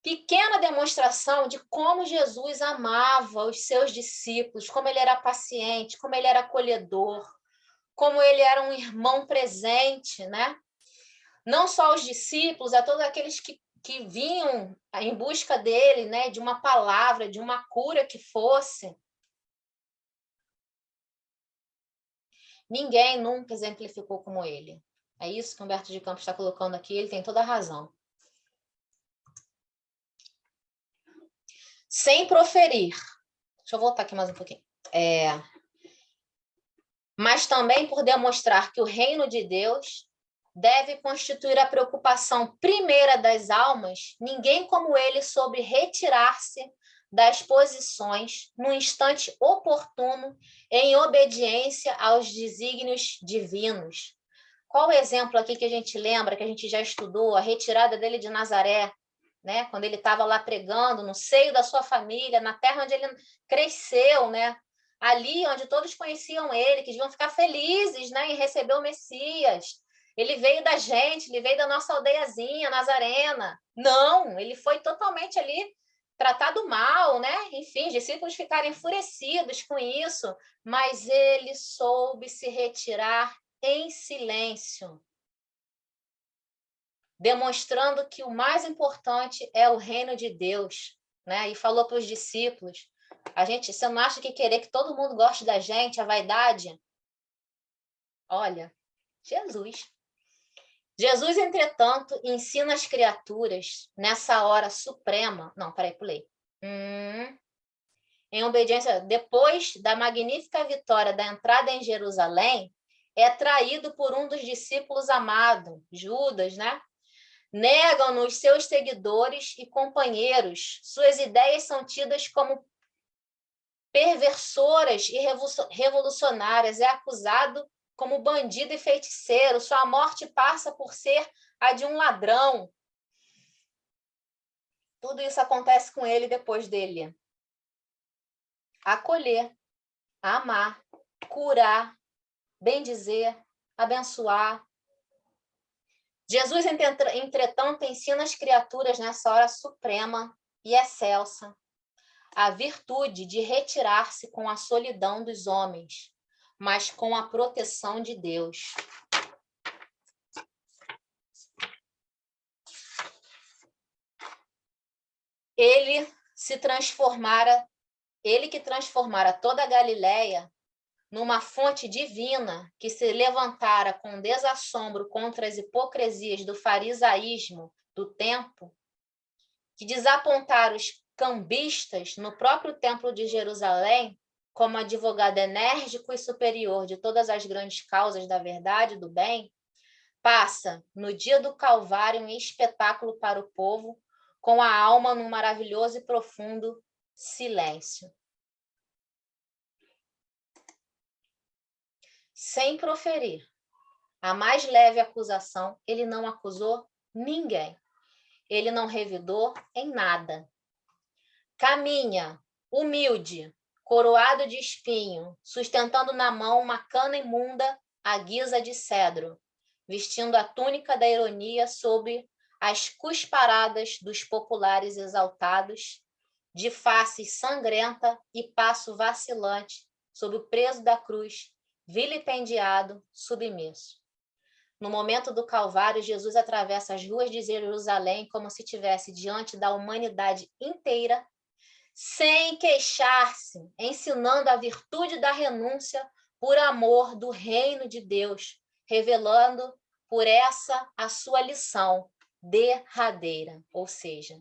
pequena demonstração de como Jesus amava os seus discípulos, como ele era paciente, como ele era acolhedor, como ele era um irmão presente, né? Não só os discípulos, a todos aqueles que vinham em busca dele, né, de uma palavra, de uma cura que fosse. Ninguém nunca exemplificou como ele. É isso que Humberto de Campos está colocando aqui, ele tem toda a razão. Sem proferir. Deixa eu voltar aqui mais um pouquinho. Mas também por demonstrar que o reino de Deus deve constituir a preocupação primeira das almas, ninguém como ele soube retirar-se das posições no instante oportuno em obediência aos desígnios divinos. Qual o exemplo aqui que a gente lembra, que a gente já estudou, a retirada dele de Nazaré, né? Quando ele estava lá pregando no seio da sua família, na terra onde ele cresceu, né? Ali onde todos conheciam ele, que deviam ficar felizes, né, em receber o Messias. Ele veio da gente, ele veio da nossa aldeiazinha, Nazarena. Não, ele foi totalmente ali tratado mal, né? Enfim, os discípulos ficaram enfurecidos com isso, mas ele soube se retirar em silêncio, demonstrando que o mais importante é o reino de Deus, né? E falou para os discípulos: você não acha que querer que todo mundo goste da gente, a vaidade? Olha, Jesus, entretanto, ensina as criaturas nessa hora suprema. Não, peraí, pulei. Em obediência, depois da magnífica vitória da entrada em Jerusalém, é traído por um dos discípulos amados, Judas, né? Negam-no os seus seguidores e companheiros. Suas ideias são tidas como perversoras e revolucionárias. É acusado como bandido e feiticeiro. Sua morte passa por ser a de um ladrão. Tudo isso acontece com ele depois dele acolher, amar, curar, bendizer, abençoar. Jesus, entretanto, ensina as criaturas nessa hora suprema e excelsa a virtude de retirar-se com a solidão dos homens, mas com a proteção de Deus. Ele que transformara toda a Galileia numa fonte divina que se levantara com desassombro contra as hipocrisias do farisaísmo do tempo, que desapontara os cambistas no próprio templo de Jerusalém como advogado enérgico e superior de todas as grandes causas da verdade e do bem, passa, no dia do Calvário, um espetáculo para o povo, com a alma num maravilhoso e profundo silêncio. Sem proferir a mais leve acusação, ele não acusou ninguém. Ele não revidou em nada. Caminha, humilde, coroado de espinho, sustentando na mão uma cana imunda à guisa de cedro, vestindo a túnica da ironia sob as cusparadas dos populares exaltados, de face sangrenta e passo vacilante, sob o peso da cruz, vilipendiado, submisso. No momento do Calvário, Jesus atravessa as ruas de Jerusalém como se estivesse diante da humanidade inteira, sem queixar-se, ensinando a virtude da renúncia por amor do reino de Deus, revelando por essa a sua lição derradeira, ou seja,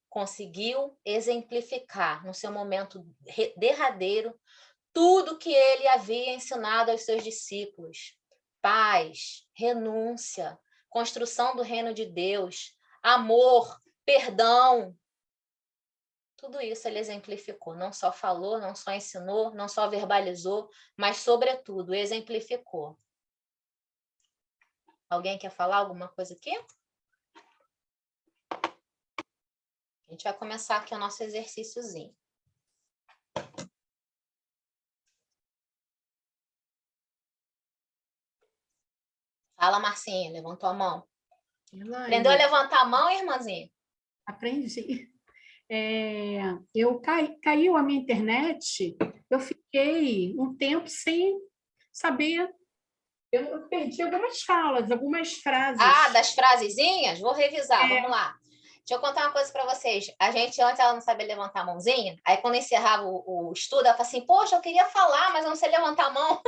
conseguiu exemplificar no seu momento derradeiro tudo que ele havia ensinado aos seus discípulos: paz, renúncia, construção do reino de Deus, amor, perdão. Tudo isso ele exemplificou, não só falou, não só ensinou, não só verbalizou, mas, sobretudo, exemplificou. Alguém quer falar alguma coisa aqui? A gente vai começar aqui o nosso exercíciozinho. Fala, Marcinha, levantou a mão. Aprendeu a levantar a mão, irmãzinha? Aprendi. Caiu a minha internet, eu fiquei um tempo sem saber. Eu perdi algumas falas, algumas frases. Ah, das frasezinhas? Vou revisar, vamos lá. Deixa eu contar uma coisa para vocês. A gente, antes, ela não sabia levantar a mãozinha, aí quando encerrava o estudo, ela falava assim, poxa, eu queria falar, mas eu não sei levantar a mão.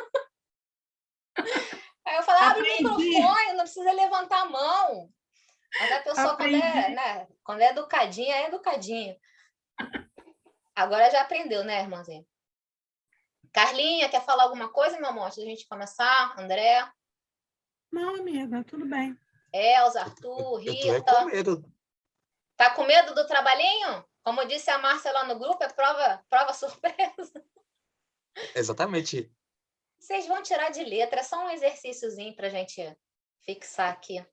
Aí eu falava, abre o microfone, não precisa levantar a mão. Mas a pessoa, quando é educadinha, é educadinha. Agora já aprendeu, né, irmãzinha? Carlinha, quer falar alguma coisa, meu amor, antes da gente começar? André? Não, amiga, tudo bem. Elza, Arthur, Rita. Eu tô com medo. Tá com medo do trabalhinho? Como disse a Márcia lá no grupo, é prova surpresa. Exatamente. Vocês vão tirar de letra, é só um exercíciozinho para a gente fixar aqui.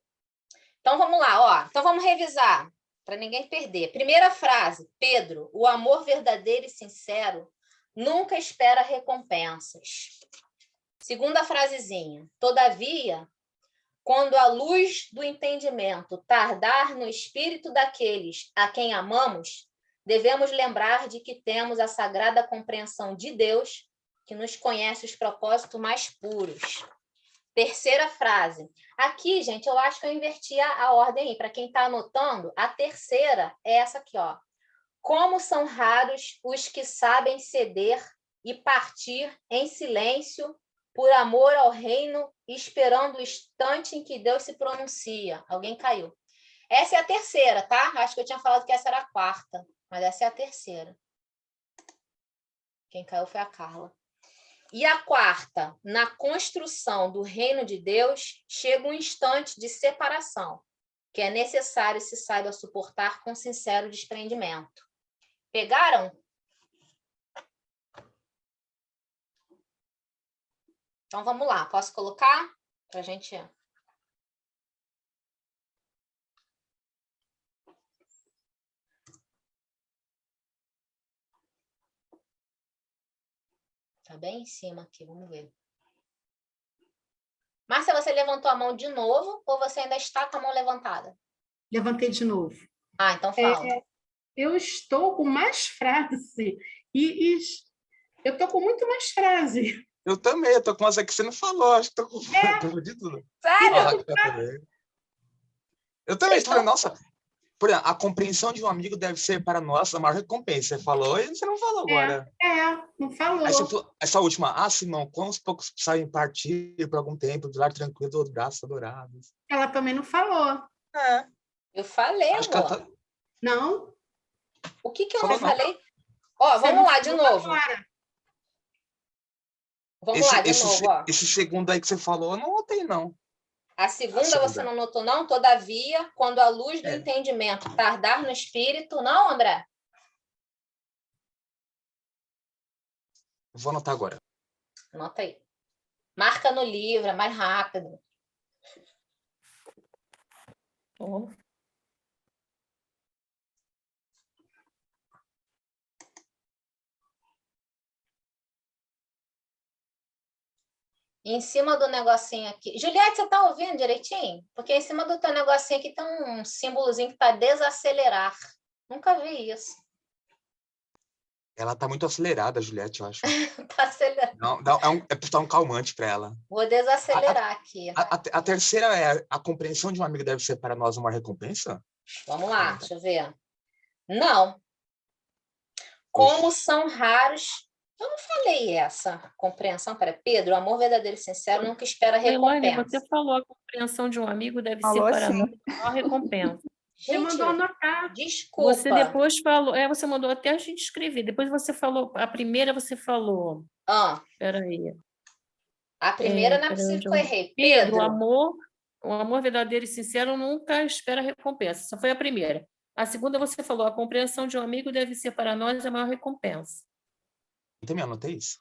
Então, vamos lá, ó. Então, vamos revisar, para ninguém perder. Primeira frase, Pedro, o amor verdadeiro e sincero nunca espera recompensas. Segunda frasezinha, todavia, quando a luz do entendimento tardar no espírito daqueles a quem amamos, devemos lembrar de que temos a sagrada compreensão de Deus, que nos conhece os propósitos mais puros. Terceira frase. Aqui, gente, eu acho que eu inverti a ordem aí. Para quem está anotando, a terceira é essa aqui, ó. Como são raros os que sabem ceder e partir em silêncio por amor ao reino, esperando o instante em que Deus se pronuncia. Alguém caiu. Essa é a terceira, tá? Acho que eu tinha falado que essa era a quarta, mas essa é a terceira. Quem caiu foi a Carla. E a quarta, na construção do reino de Deus, chega um instante de separação, que é necessário se saiba suportar com sincero desprendimento. Pegaram? Então, vamos lá. Posso colocar? Para a gente... Tá bem em cima aqui, vamos ver. Márcia, você levantou a mão de novo ou você ainda está com a mão levantada? Levantei de novo. Ah, então fala. Eu estou com mais frase. E eu estou com muito mais frase. Eu também, eu tô com essa que você não falou, acho que tô com de tudo. Sério? Eu também estou falando, nossa, por exemplo, a compreensão de um amigo deve ser para nós a maior recompensa. Você falou e você não falou agora. Não falou. Aí você falou, essa última, Simão, quantos poucos sabem partir por algum tempo, do lar tranquilo, do braço adorados. Ela também não falou. Eu falei, acho amor. que ela tá... Não? O que eu Falou não não. falei? Ó, vamos lá, de novo. Vamos lá, de novo, ó. Esse segundo aí que você falou, eu não notei, não. A segunda você não notou, não? Todavia, quando a luz do entendimento tardar no espírito... Não, André? Vou anotar agora. Anota aí. Marca no livro, é mais rápido. Em cima do negocinho aqui. Juliette, você está ouvindo direitinho? Porque em cima do teu negocinho aqui tem um símbolozinho que está desacelerar. Nunca vi isso. Ela tá muito acelerada, Juliette, eu acho. Tá acelerando. Não, é um calmante para ela. Vou desacelerar aqui. A terceira é a compreensão de um amigo deve ser para nós uma recompensa? Vamos lá, deixa eu ver. Não. Como são raros... Eu não falei essa compreensão para Pedro, o amor verdadeiro e sincero nunca espera recompensa. Elaine, você falou a compreensão de um amigo deve ser para nós a maior recompensa. Você mandou anotar. Desculpa. Você depois falou, você mandou até a gente escrever. Depois você falou, a primeira você falou. Espera aí. A primeira não é possível que eu errei. Pedro, o amor verdadeiro e sincero nunca espera recompensa. Essa foi a primeira. A segunda você falou, a compreensão de um amigo deve ser para nós a maior recompensa. Eu também anotei isso.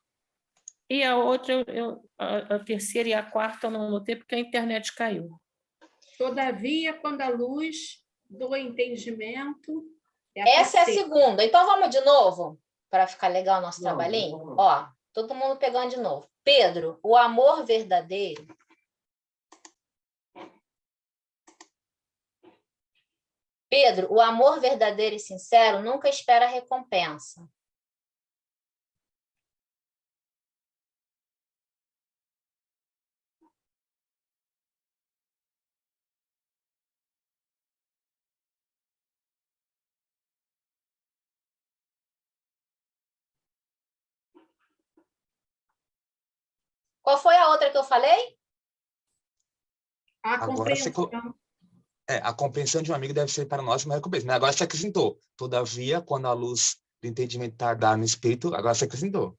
E a outra, a terceira e a quarta eu não anotei porque a internet caiu. Todavia, quando a luz do entendimento... Essa é a segunda. Então, vamos de novo, para ficar legal o nosso trabalhinho? Ó, todo mundo pegando de novo. Pedro, o amor verdadeiro... Pedro, o amor verdadeiro e sincero nunca espera recompensa. Qual foi a outra que eu falei? A compreensão. A compreensão de um amigo deve ser para nós uma recompensa. Mas agora você acrescentou. Todavia, quando a luz do entendimento tardar no espírito, agora você acrescentou.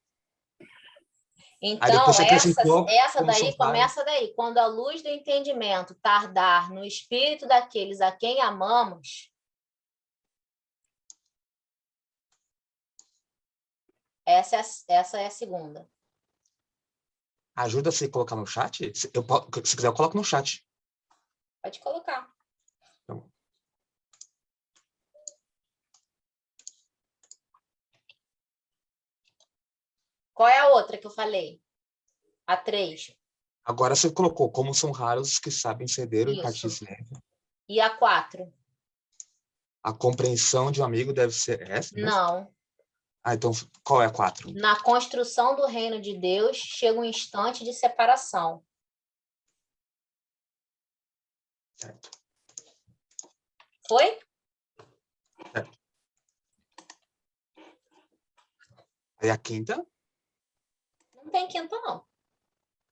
Então, essa daí começa daí. Quando a luz do entendimento tardar no espírito daqueles a quem amamos, essa é a segunda. Ajuda você a colocar no chat? Se quiser, eu coloco no chat. Pode colocar. Tá bom. Qual é a outra que eu falei? A 3. Agora você colocou como são raros os que sabem ceder ou impartir Isso. silêncio. E a 4? A compreensão de um amigo deve ser essa mesmo? Não. Ah, então qual é a 4? Na construção do reino de Deus, chega um instante de separação. Certo. Foi? Certo. E a 5ª? Não tem quinta, não.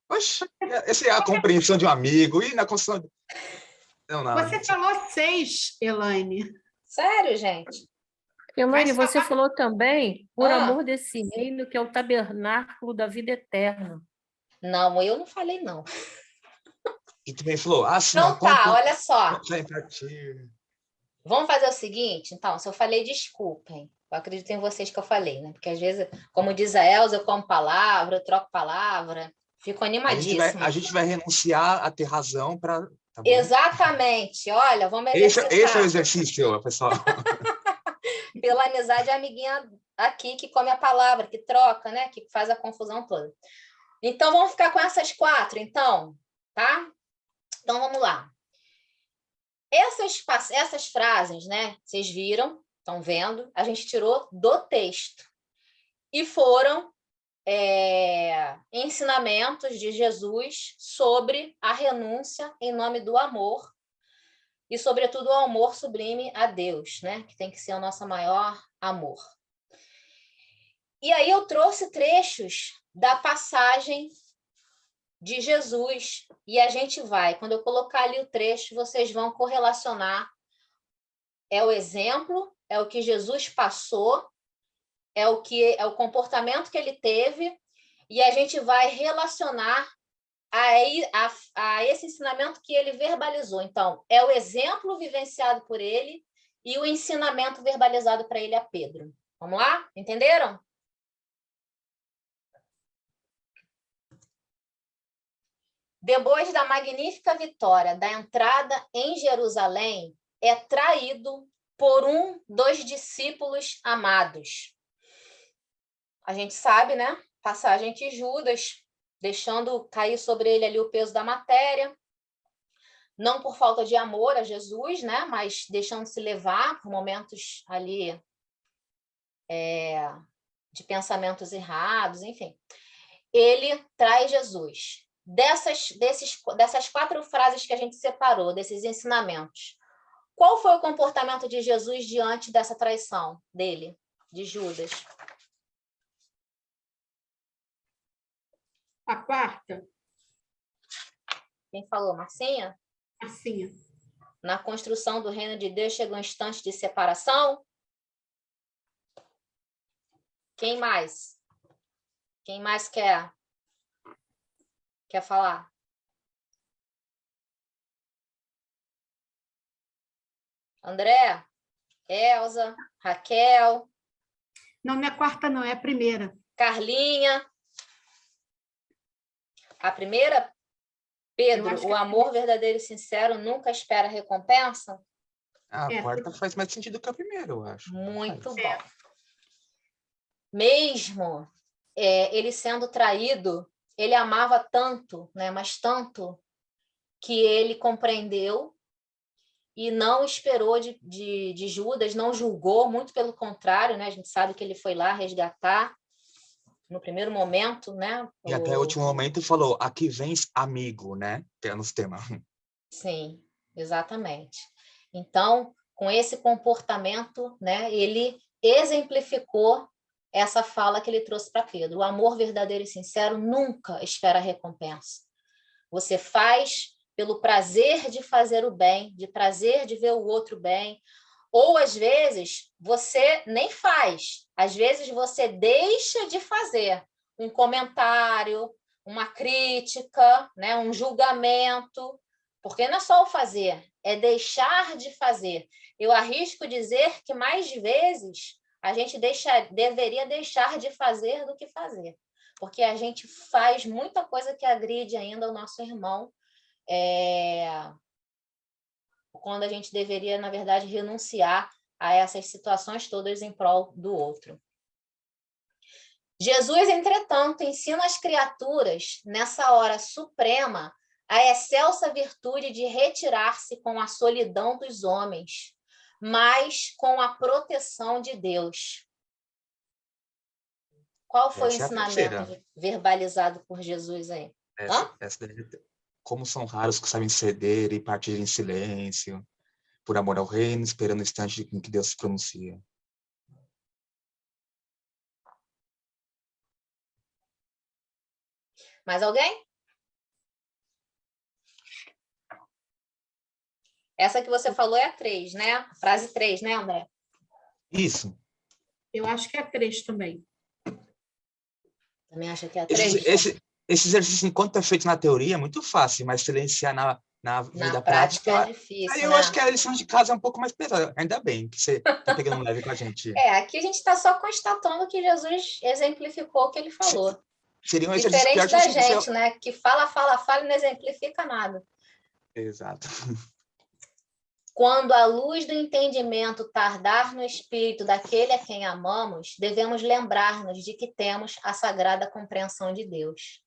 Oxe, essa é a compreensão de um amigo. E na construção... Não. Você falou 6, Elaine. Sério, gente? Elaine, Mas você falou também, por Ah. amor desse reino, que é o tabernáculo da vida eterna. Não, eu não falei, não. E também falou, se Então não tá, olha só. impartir. Vamos fazer o seguinte, então, se eu falei, desculpem. Eu acredito em vocês que eu falei, né? Porque às vezes, como diz a Elza, eu como palavra, eu troco palavra, fico animadíssima. A gente vai renunciar a ter razão para... Tá bom? Exatamente. Olha, vamos Esse é o exercitar. exercício, pessoal. Pela amizade, a amiguinha aqui que come a palavra, que troca, né? Que faz a confusão toda. Então, vamos ficar com essas 4, então, tá? Então, vamos lá. Essas frases, né? Vocês viram, estão vendo? A gente tirou do texto. E foram ensinamentos de Jesus sobre a renúncia em nome do amor e, sobretudo, o amor sublime a Deus, né? Que tem que ser o nosso maior amor. E aí eu trouxe trechos da passagem de Jesus e a gente vai, quando eu colocar ali o trecho, vocês vão correlacionar. É o exemplo, é o que Jesus passou, é o comportamento que ele teve, e a gente vai relacionar a esse ensinamento que ele verbalizou. Então, é o exemplo vivenciado por ele e o ensinamento verbalizado para ele a Pedro. Vamos lá? Entenderam? Depois da magnífica vitória da entrada em Jerusalém, é traído por um dos discípulos amados. A gente sabe, né? Passagem que Judas, deixando cair sobre ele ali o peso da matéria, não por falta de amor a Jesus, né? Mas deixando-se levar por momentos ali de pensamentos errados, enfim. Ele traz Jesus. Dessas 4 frases que a gente separou, desses ensinamentos, qual foi o comportamento de Jesus diante dessa traição dele, de Judas? A 4, Quem falou, Marcinha? Marcinha. Na construção do reino de Deus chega um instante de separação? Quem mais? Quem mais quer falar? André? Elza? Raquel? Não é a 4ª, não, é a 1ª. Carlinha? A primeira? Pedro, o amor verdadeiro e sincero nunca espera recompensa? A 4ª faz mais sentido que a 1ª, eu acho. Muito bom. Mesmo ele sendo traído, ele amava tanto, né? Mas tanto, que ele compreendeu e não esperou de Judas, não julgou, muito pelo contrário, né? A gente sabe que ele foi lá resgatar no primeiro momento, né? E até o último momento falou, aqui vens amigo, né? Que é nos temas. Sim, exatamente. Então, com esse comportamento, né, ele exemplificou essa fala que ele trouxe para Pedro. O amor verdadeiro e sincero nunca espera recompensa. Você faz pelo prazer de fazer o bem, de prazer de ver o outro bem, ou às vezes você nem faz, às vezes você deixa de fazer um comentário, uma crítica, né, um julgamento, porque não é só o fazer, é deixar de fazer. Eu arrisco dizer que mais vezes a gente deveria deixar de fazer do que fazer, porque a gente faz muita coisa que agride ainda o nosso irmão, quando a gente deveria, na verdade, renunciar a essas situações todas em prol do outro. Jesus, entretanto, ensina as criaturas, nessa hora suprema, a excelsa virtude de retirar-se com a solidão dos homens, mas com a proteção de Deus. Qual foi o Essa é a ensinamento terceira. verbalizado por Jesus aí? Essa daí, como são raros que sabem ceder e partir em silêncio, por amor ao reino, esperando o instante em que Deus se pronuncia. Mais alguém? Essa que você falou é a 3, né? Frase 3, né, André? Isso. Eu acho que é 3 também. Também acha que é a 3? Esse exercício, enquanto é feito na teoria, é muito fácil, mas silenciar na vida prática, é difícil, aí eu né? acho que a lição de casa é um pouco mais pesada. Ainda bem que você está pegando leve com a gente. Aqui a gente está só constatando que Jesus exemplificou o que ele falou. Seria um exercício pior Diferente da se gente, né? Que fala e não exemplifica nada. Exato. Quando a luz do entendimento tardar no espírito daquele a quem amamos, devemos lembrar-nos de que temos a sagrada compreensão de Deus.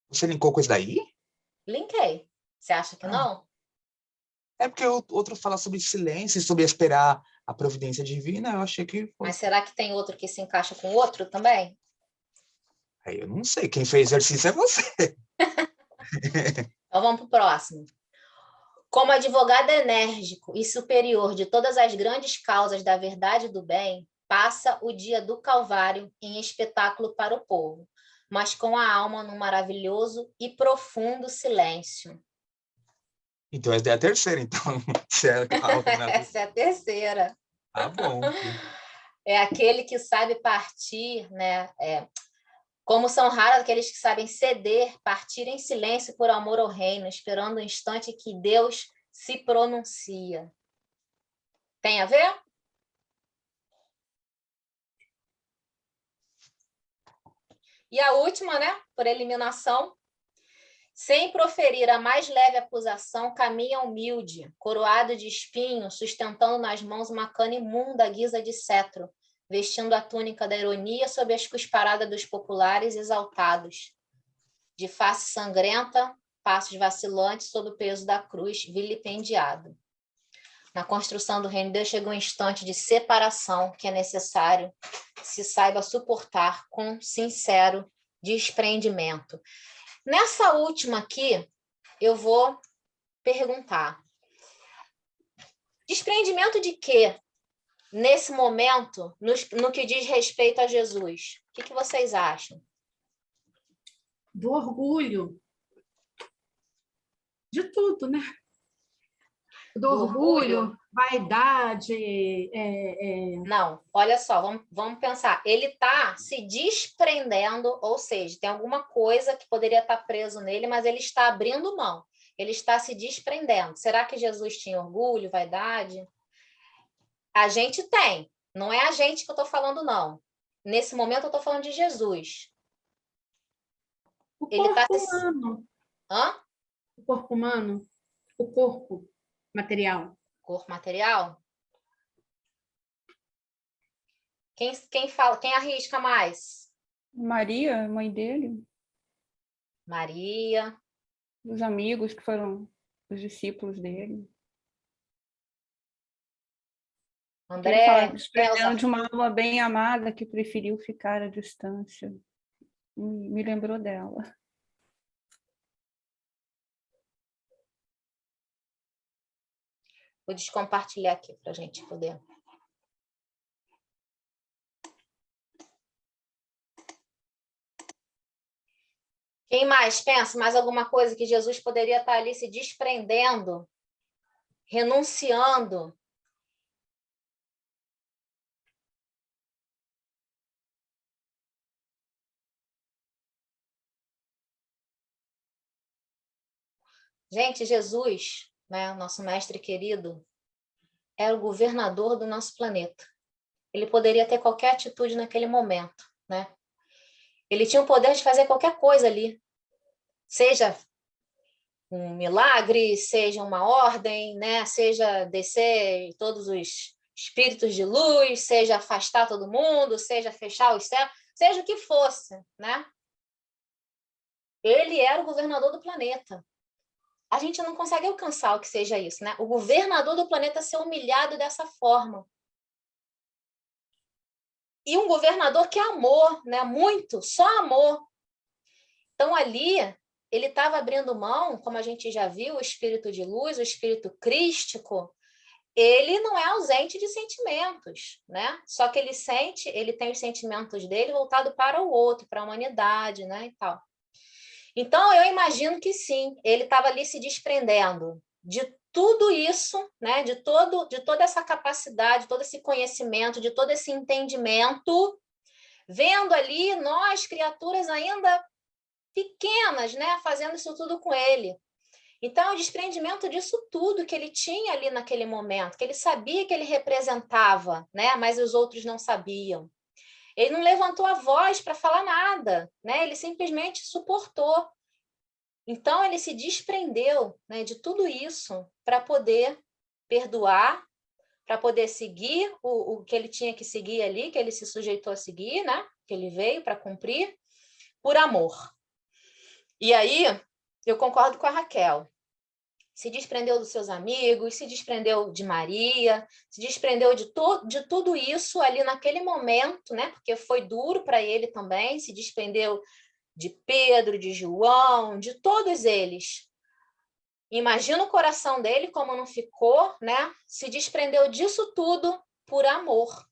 Você linkou com isso daí? Linkei. Você acha que não? É porque o outro fala sobre silêncio, sobre esperar a providência divina, eu achei que... Mas será que tem outro que se encaixa com o outro também? Aí eu não sei, quem fez exercício é você. Então vamos para o próximo. Como advogado enérgico e superior de todas as grandes causas da verdade e do bem, passa o dia do Calvário em espetáculo para o povo, mas com a alma num maravilhoso e profundo silêncio. Então essa é a terceira, então. Essa é a terceira. Tá bom. É aquele que sabe partir, né? Como são raros aqueles que sabem ceder, partir em silêncio por amor ao reino, esperando o instante que Deus se pronuncia. Tem a ver? E a última, né? Por eliminação. Sem proferir a mais leve acusação, caminha humilde, coroado de espinho, sustentando nas mãos uma cana imunda à guisa de cetro, vestindo a túnica da ironia sob as cusparadas dos populares exaltados. De face sangrenta, passos vacilantes sob o peso da cruz, vilipendiado. Na construção do reino de Deus chega um instante de separação que é necessário se saiba suportar com sincero desprendimento. Nessa última aqui, eu vou perguntar. Desprendimento de quê? Nesse momento, no que diz respeito a Jesus. O que vocês acham? Do orgulho. De tudo, né? Do orgulho, vaidade. Não, olha só, vamos pensar. Ele está se desprendendo, ou seja, tem alguma coisa que poderia estar preso nele, mas ele está abrindo mão. Ele está se desprendendo. Será que Jesus tinha orgulho, vaidade? A gente tem. Não é a gente que eu estou falando, não. Nesse momento, eu estou falando de Jesus. O corpo humano. Hã? O corpo humano. O corpo material. Corpo material? Quem arrisca mais? Maria, mãe dele. Maria. Os amigos que foram os discípulos dele. André. Ele fala, desprendendo de uma alma bem amada que preferiu ficar à distância. Me lembrou dela. Vou descompartilhar aqui para a gente poder. Quem mais pensa? Mais alguma coisa que Jesus poderia estar ali se desprendendo, renunciando? Gente, Jesus, né, nosso mestre querido, era o governador do nosso planeta. Ele poderia ter qualquer atitude naquele momento, né? Ele tinha o poder de fazer qualquer coisa ali. Seja um milagre, seja uma ordem, né? Seja descer todos os espíritos de luz, seja afastar todo mundo, seja fechar os céus, seja o que fosse, né? Ele era o governador do planeta. A gente não consegue alcançar o que seja isso, né? O governador do planeta ser humilhado dessa forma. E um governador que amou, né? Muito, só amor. Então, ali, ele estava abrindo mão, como a gente já viu, o espírito de luz, o espírito crístico, ele não é ausente de sentimentos, né? Só que ele tem os sentimentos dele voltado para o outro, para a humanidade, né? E tal. Então, eu imagino que sim, ele estava ali se desprendendo de tudo isso, né? De toda essa capacidade, todo esse conhecimento, de todo esse entendimento, vendo ali nós, criaturas ainda pequenas, né? Fazendo isso tudo com ele. Então, o desprendimento disso tudo que ele tinha ali naquele momento, que ele sabia que ele representava, né? Mas os outros não sabiam. Ele não levantou a voz para falar nada, né? Ele simplesmente suportou. Então, ele se desprendeu, né, de tudo isso para poder perdoar, para poder seguir o que ele tinha que seguir ali, que ele se sujeitou a seguir, né? Que ele veio para cumprir, por amor. E aí, eu concordo com a Raquel. Se desprendeu dos seus amigos, se desprendeu de Maria, se desprendeu de tudo isso ali naquele momento, né? Porque foi duro para ele também, se desprendeu de Pedro, de João, de todos eles. Imagina o coração dele como não ficou, né? Se desprendeu disso tudo por amor.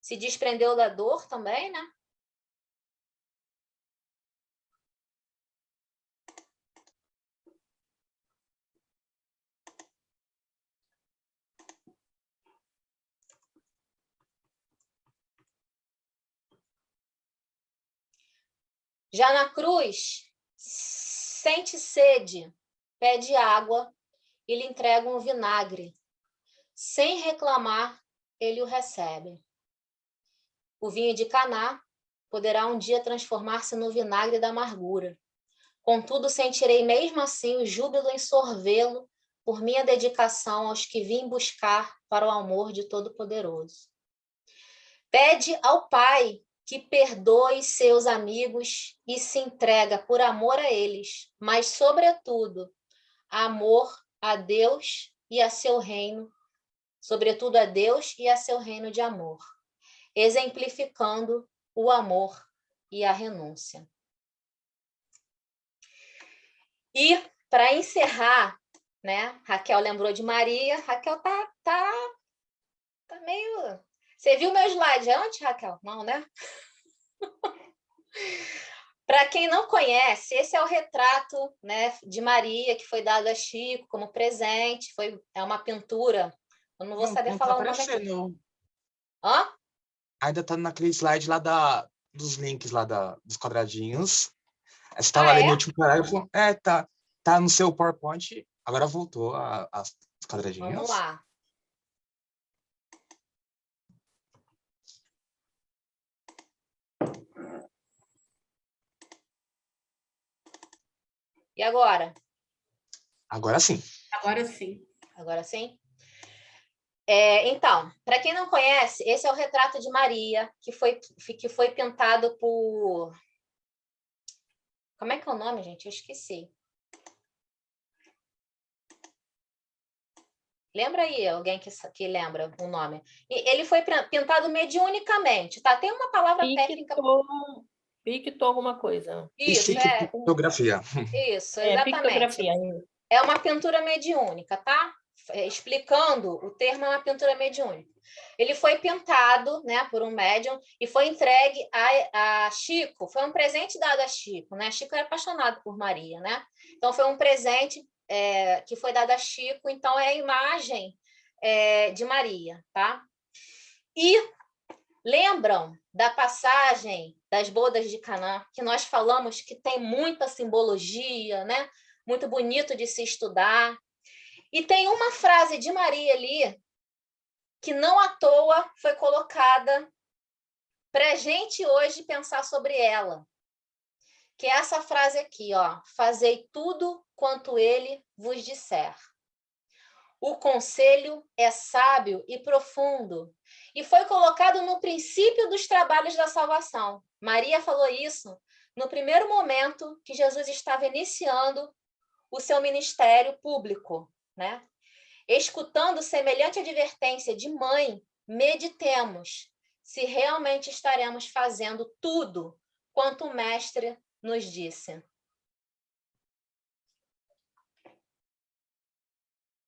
Se desprendeu da dor também, né? Já na cruz, sente sede, pede água e lhe entrega um vinagre. Sem reclamar, ele o recebe. O vinho de Caná poderá um dia transformar-se no vinagre da amargura. Contudo, sentirei mesmo assim o júbilo em sorvê-lo por minha dedicação aos que vim buscar para o amor de Todo-Poderoso. Pede ao Pai que perdoe seus amigos e se entrega por amor a eles, mas, sobretudo, amor a Deus e a seu reino, sobretudo a Deus e a seu reino de amor, exemplificando o amor e a renúncia. E, para encerrar, né, Raquel lembrou de Maria, Raquel tá meio... Você viu meu slide antes, Raquel? Não, né? Para quem não conhece, esse é o retrato, né, de Maria, que foi dado a Chico como presente. É uma pintura. Eu não vou saber falar o nome aqui. Hã? Ainda tá naquele slide lá dos links lá dos quadradinhos. Você estava ali no último parágrafo. Tá no seu PowerPoint. Agora voltou os quadradinhos. Vamos lá. E agora? Agora sim. Agora sim. Agora sim? Então, para quem não conhece, esse é o retrato de Maria, que foi pintado por... Como é que é o nome, gente? Eu esqueci. Lembra aí alguém que lembra o nome? E ele foi pintado mediunicamente, tá? Tem uma palavra técnica... Pictou alguma coisa. Isso, Pictografia. Isso, exatamente. Pictografia. É uma pintura mediúnica, tá? Explicando, o termo é uma pintura mediúnica. Ele foi pintado, né, por um médium e foi entregue a Chico. Foi um presente dado a Chico, né? Chico era apaixonado por Maria, né? Então, foi um presente que foi dado a Chico. Então, é a imagem de Maria, tá? E lembram da passagem das bodas de Caná, que nós falamos que tem muita simbologia, né? Muito bonito de se estudar. E tem uma frase de Maria ali que não à toa foi colocada para a gente hoje pensar sobre ela. Que é essa frase aqui, ó. Fazei tudo quanto ele vos disser. O conselho é sábio e profundo, e foi colocado no princípio dos trabalhos da salvação. Maria falou isso no primeiro momento que Jesus estava iniciando o seu ministério público, né? Escutando semelhante advertência de mãe, meditemos se realmente estaremos fazendo tudo quanto o mestre nos disse.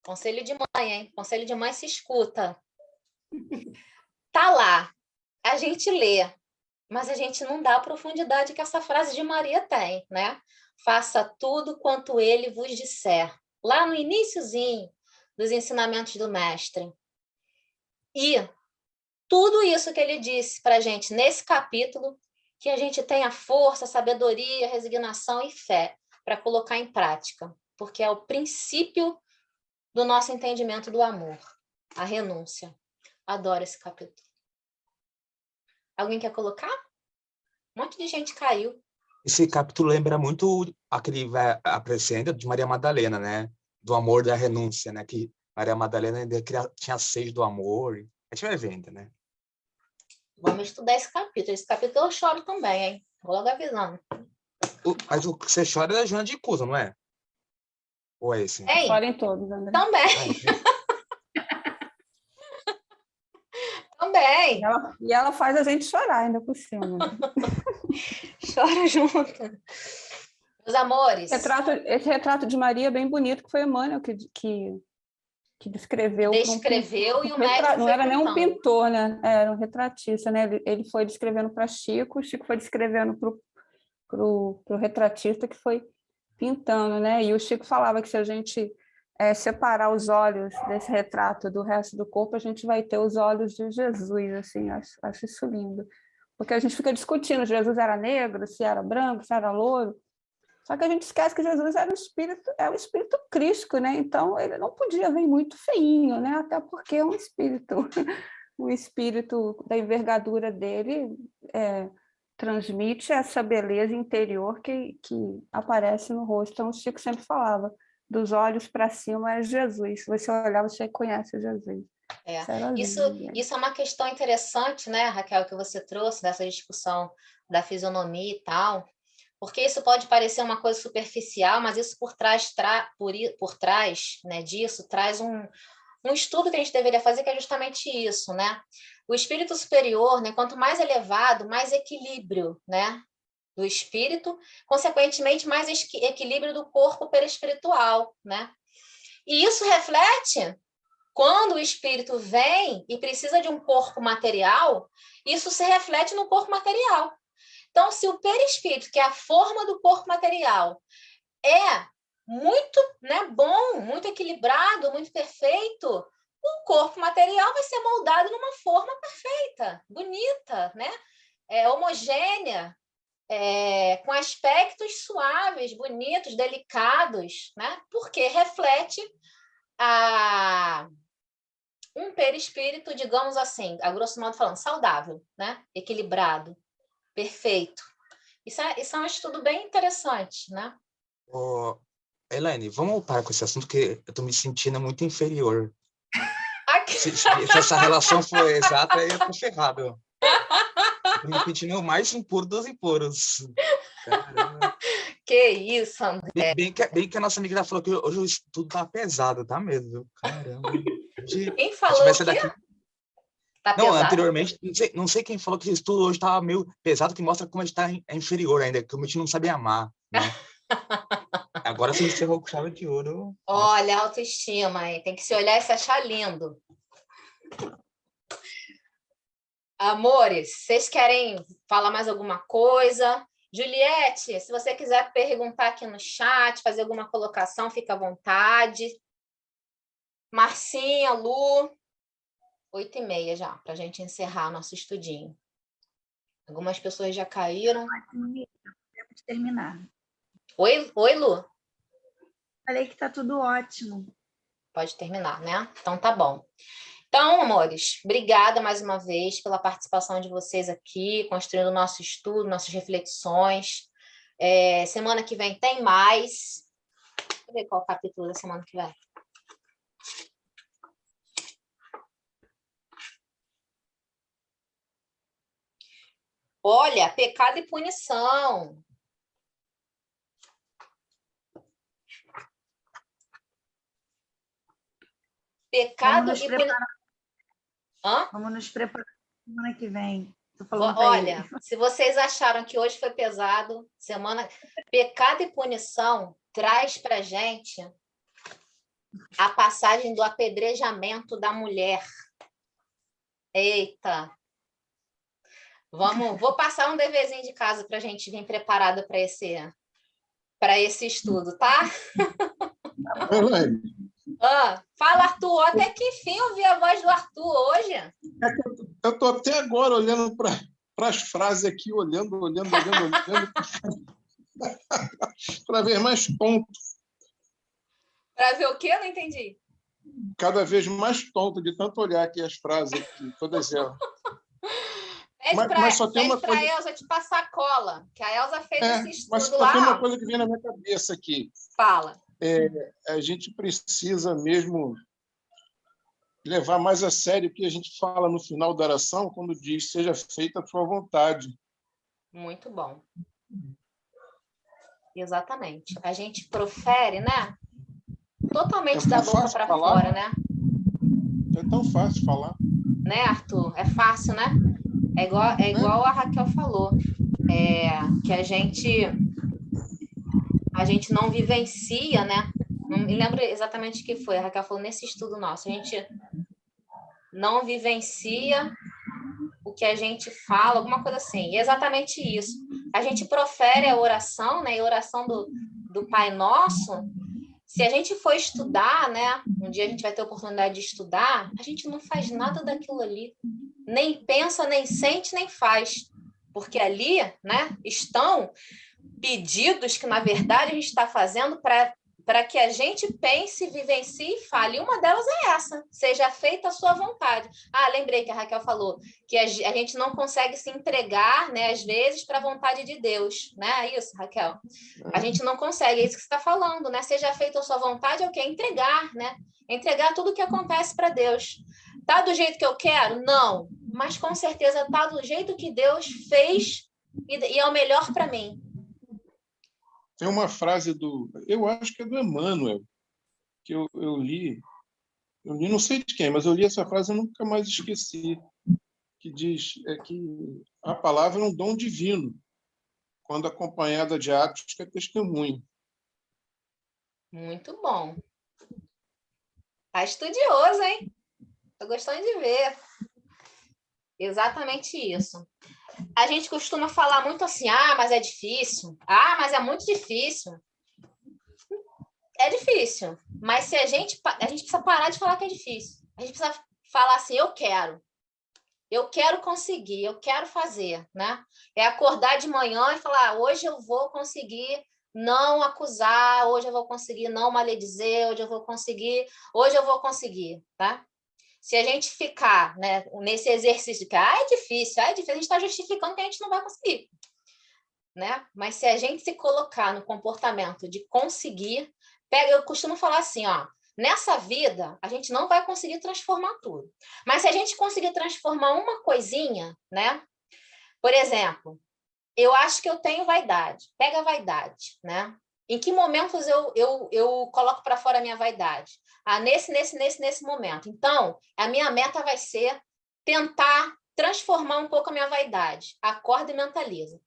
Conselho de mãe, hein? Conselho de mãe se escuta. Tá lá, a gente lê, mas a gente não dá a profundidade que essa frase de Maria tem, né? Faça tudo quanto ele vos disser. Lá no iniciozinho dos ensinamentos do mestre. E tudo isso que ele disse para a gente nesse capítulo, que a gente tenha força, sabedoria, resignação e fé para colocar em prática, porque é o princípio do nosso entendimento do amor, a renúncia. Adoro esse capítulo. Alguém quer colocar? Um monte de gente caiu. Esse capítulo lembra muito aquele apresenta de Maria Madalena, né? Do amor da renúncia, né? Que Maria Madalena ainda tinha sede do amor. A gente vai vendo, né? Vamos estudar esse capítulo. Esse capítulo eu choro também, hein? Vou logo avisando. Mas o que você chora é da Joana de Cusa, não é? Ou é esse? Hein? Chorem todos, André. Também. Também. E ela faz a gente chorar ainda por cima. Chora junto. Meus amores. Esse retrato de Maria é bem bonito, que foi Emmanuel que descreveu. Descreveu e o médico não foi era nem um pintando. pintor, né? Era um retratista, né? Ele foi descrevendo para Chico, o Chico foi descrevendo para o retratista que foi pintando, né? E o Chico falava que se a gente separar os olhos desse retrato do resto do corpo, a gente vai ter os olhos de Jesus, assim, acho isso lindo. Porque a gente fica discutindo, Jesus era negro, se era branco, se era louro, só que a gente esquece que Jesus era o espírito crístico, né? Então ele não podia vir muito feinho, né? Até porque é um espírito da envergadura dele transmite essa beleza interior que aparece no rosto. Então o Chico sempre falava, dos olhos para cima é Jesus. Se você olhar, você conhece Jesus. Isso é uma questão interessante, né, Raquel, que você trouxe dessa discussão da fisionomia e tal, porque isso pode parecer uma coisa superficial, mas isso por trás, né, disso traz um estudo que a gente deveria fazer, que é justamente isso, né? O espírito superior, né, quanto mais elevado, mais equilíbrio, né, do espírito, consequentemente, mais equilíbrio do corpo perispiritual, né? E isso reflete, quando o espírito vem e precisa de um corpo material, isso se reflete no corpo material. Então, se o perispírito, que é a forma do corpo material, é muito, né, bom, muito equilibrado, muito perfeito, o corpo material vai ser moldado numa forma perfeita, bonita, né? Homogênea, com aspectos suaves, bonitos, delicados, né? Porque reflete um perispírito, digamos assim, a grosso modo falando, saudável, né? Equilibrado, perfeito. Isso é um estudo bem interessante, né? Elaine, vamos parar com esse assunto, que eu estou me sentindo muito inferior. Se essa relação for exata, aí eu tô ferrado. Estou me sentindo o mais impuro dos impuros. Caramba. Que isso, André. Bem que a nossa amiga já falou que hoje o estudo tá pesado, tá mesmo. Caramba. Quem falou que daqui... tá não, pesado? Anteriormente, não sei quem falou que o estudo hoje estava meio pesado, que mostra como a gente tá inferior ainda, que a gente não sabe amar, né? Agora você encerrou com chave de ouro. Olha, autoestima, hein? Tem que se olhar e se achar lindo. Amores, vocês querem falar mais alguma coisa? Juliette, se você quiser perguntar aqui no chat, fazer alguma colocação, fica à vontade. Marcinha, Lu, 8h30 já, para a gente encerrar nosso estudinho. Algumas pessoas já caíram. Tempo de terminar. Oi, Lu? Falei que está tudo ótimo. Pode terminar, né? Então tá bom. Então, amores, obrigada mais uma vez pela participação de vocês aqui, construindo o nosso estudo, nossas reflexões. Semana que vem tem mais. ver qual capítulo da semana que vem. Olha, pecado e punição. Pecado e punição. Vamos nos preparar para semana que vem. Olha, se vocês acharam que hoje foi pesado, pecado e punição traz para gente a passagem do apedrejamento da mulher. Eita! Vou passar um deverzinho de casa para a gente vir preparada para esse estudo, tá? Fala, Arthur. Até que enfim eu vi a voz do Arthur hoje. Eu estou até agora olhando para as frases aqui, olhando, para ver mais pontos. Para ver o quê? Eu não entendi. Cada vez mais tonto de tanto olhar aqui as frases, aqui, todas elas. Pede para a Elza te passar cola, que a Elza fez esse estudo mas lá. Mas tem uma coisa que vem na minha cabeça aqui. Fala. A gente precisa mesmo levar mais a sério o que a gente fala no final da oração, quando diz, seja feita a sua vontade. Muito bom. Exatamente. A gente profere, né? Totalmente da boca para fora, né? É tão fácil falar. Né, Arthur? É fácil, né? É igual a Raquel falou. Que a gente não vivencia, né? Não me lembro exatamente o que foi. A Raquel falou nesse estudo nosso. A gente não vivencia o que a gente fala, alguma coisa assim. E é exatamente isso. A gente profere a oração, né? E a oração do Pai Nosso. Se a gente for estudar, né? Um dia a gente vai ter a oportunidade de estudar, a gente não faz nada daquilo ali. Nem pensa, nem sente, nem faz. Porque ali, né? Estão pedidos que, na verdade, a gente está fazendo para que a gente pense, vivencie e fale. Uma delas é essa, seja feita a sua vontade. Lembrei que a Raquel falou que a gente não consegue se entregar, né, às vezes, para a vontade de Deus. Né? É isso, Raquel? A gente não consegue, é isso que você está falando, né? Seja feita a sua vontade é o quê? Entregar, né? Entregar tudo o que acontece para Deus. Tá do jeito que eu quero? Não. Mas, com certeza, tá do jeito que Deus fez e é o melhor para mim. Tem uma frase eu acho que é do Emmanuel, que eu li, não sei de quem, mas eu li essa frase e nunca mais esqueci, que diz que a palavra é um dom divino, quando acompanhada de atos que é testemunho. Muito bom. Tá estudioso, hein? Tô gostando de ver. Exatamente isso. A gente costuma falar muito assim, mas é difícil. Mas é muito difícil. É difícil. Mas se a gente precisa parar de falar que é difícil. A gente precisa falar assim, eu quero conseguir, eu quero fazer, né? É acordar de manhã e falar, hoje eu vou conseguir não acusar, hoje eu vou conseguir não maledizer, hoje eu vou conseguir, tá? Se a gente ficar, né, nesse exercício que é difícil, a gente está justificando que a gente não vai conseguir, né? Mas se a gente se colocar no comportamento de conseguir, eu costumo falar assim, nessa vida a gente não vai conseguir transformar tudo, mas se a gente conseguir transformar uma coisinha, né? Por exemplo, eu acho que eu tenho vaidade. Pega a vaidade, né? Em que momentos eu coloco para fora a minha vaidade? Nesse momento. Então, a minha meta vai ser tentar transformar um pouco a minha vaidade. Acorda e mentaliza.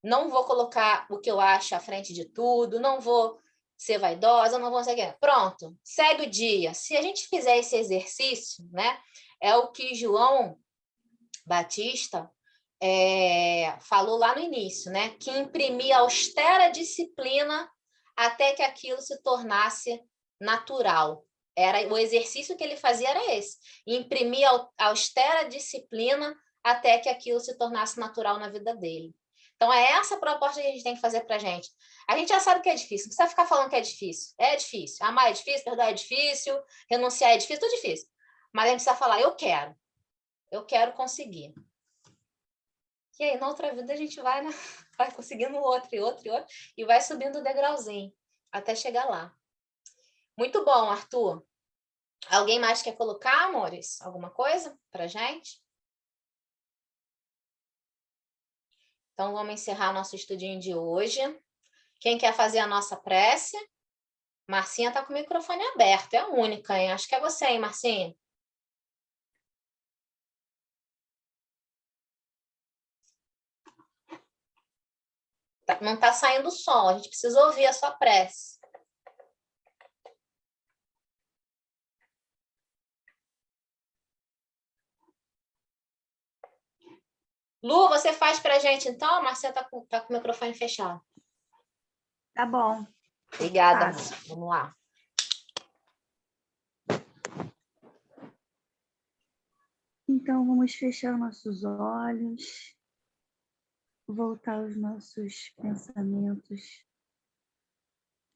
Não vou colocar o que eu acho à frente de tudo, não vou ser vaidosa, não vou ser... Pronto, segue o dia. Se a gente fizer esse exercício, né? É o que João Batista falou lá no início, né? Que imprimia austera disciplina até que aquilo se tornasse natural. O exercício que ele fazia era esse. Imprimir austera disciplina até que aquilo se tornasse natural na vida dele. Então, é essa a proposta que a gente tem que fazer para a gente. A gente já sabe que é difícil. Não precisa ficar falando que é difícil. É difícil. Amar é difícil, perdoar é difícil, renunciar é difícil, tudo difícil. Mas a gente precisa falar, eu quero conseguir. E aí, na outra vida, a gente vai, né? Vai conseguindo outro, e vai subindo o degrauzinho, até chegar lá. Muito bom, Arthur. Alguém mais quer colocar, amores? Alguma coisa para gente? Então, vamos encerrar nosso estudinho de hoje. Quem quer fazer a nossa prece? Marcinha está com o microfone aberto, é a única, hein? Acho que é você, hein, Marcinha? Não está saindo som, a gente precisa ouvir a sua prece. Lu, você faz para a gente, então? A Marcinha está com o microfone fechado. Tá bom. Obrigada. Faço. Vamos lá. Então, vamos fechar nossos olhos, voltar os nossos pensamentos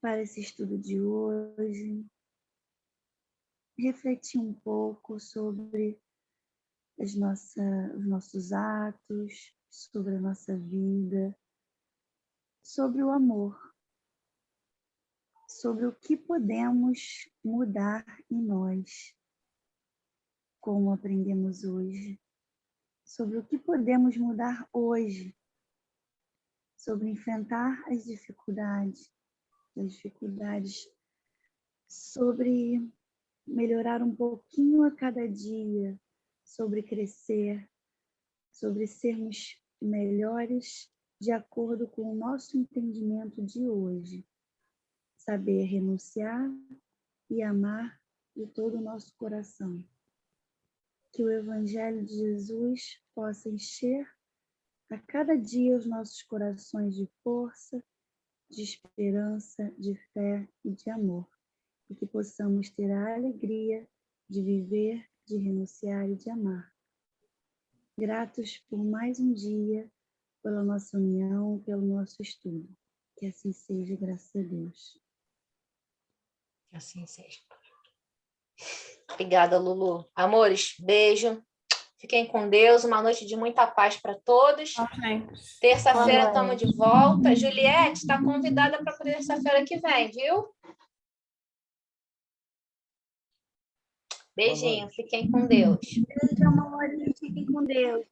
para esse estudo de hoje, refletir um pouco sobre os nossos atos, sobre a nossa vida, sobre o amor, sobre o que podemos mudar em nós, como aprendemos hoje, sobre o que podemos mudar hoje, sobre enfrentar as dificuldades, sobre melhorar um pouquinho a cada dia, sobre crescer, sobre sermos melhores de acordo com o nosso entendimento de hoje. Saber renunciar e amar de todo o nosso coração. Que o Evangelho de Jesus possa encher a cada dia os nossos corações de força, de esperança, de fé e de amor. E que possamos ter a alegria de viver, de renunciar e de amar. Gratos por mais um dia, pela nossa união, pelo nosso estudo. Que assim seja, graças a Deus. Que assim seja. Obrigada, Lulu. Amores, beijo. Fiquem com Deus. Uma noite de muita paz para todos. Terça-feira estamos de volta. Juliette está convidada para terça-feira que vem, viu? Beijinho. Fiquem com Deus. Beijo, amor. Fiquem com Deus.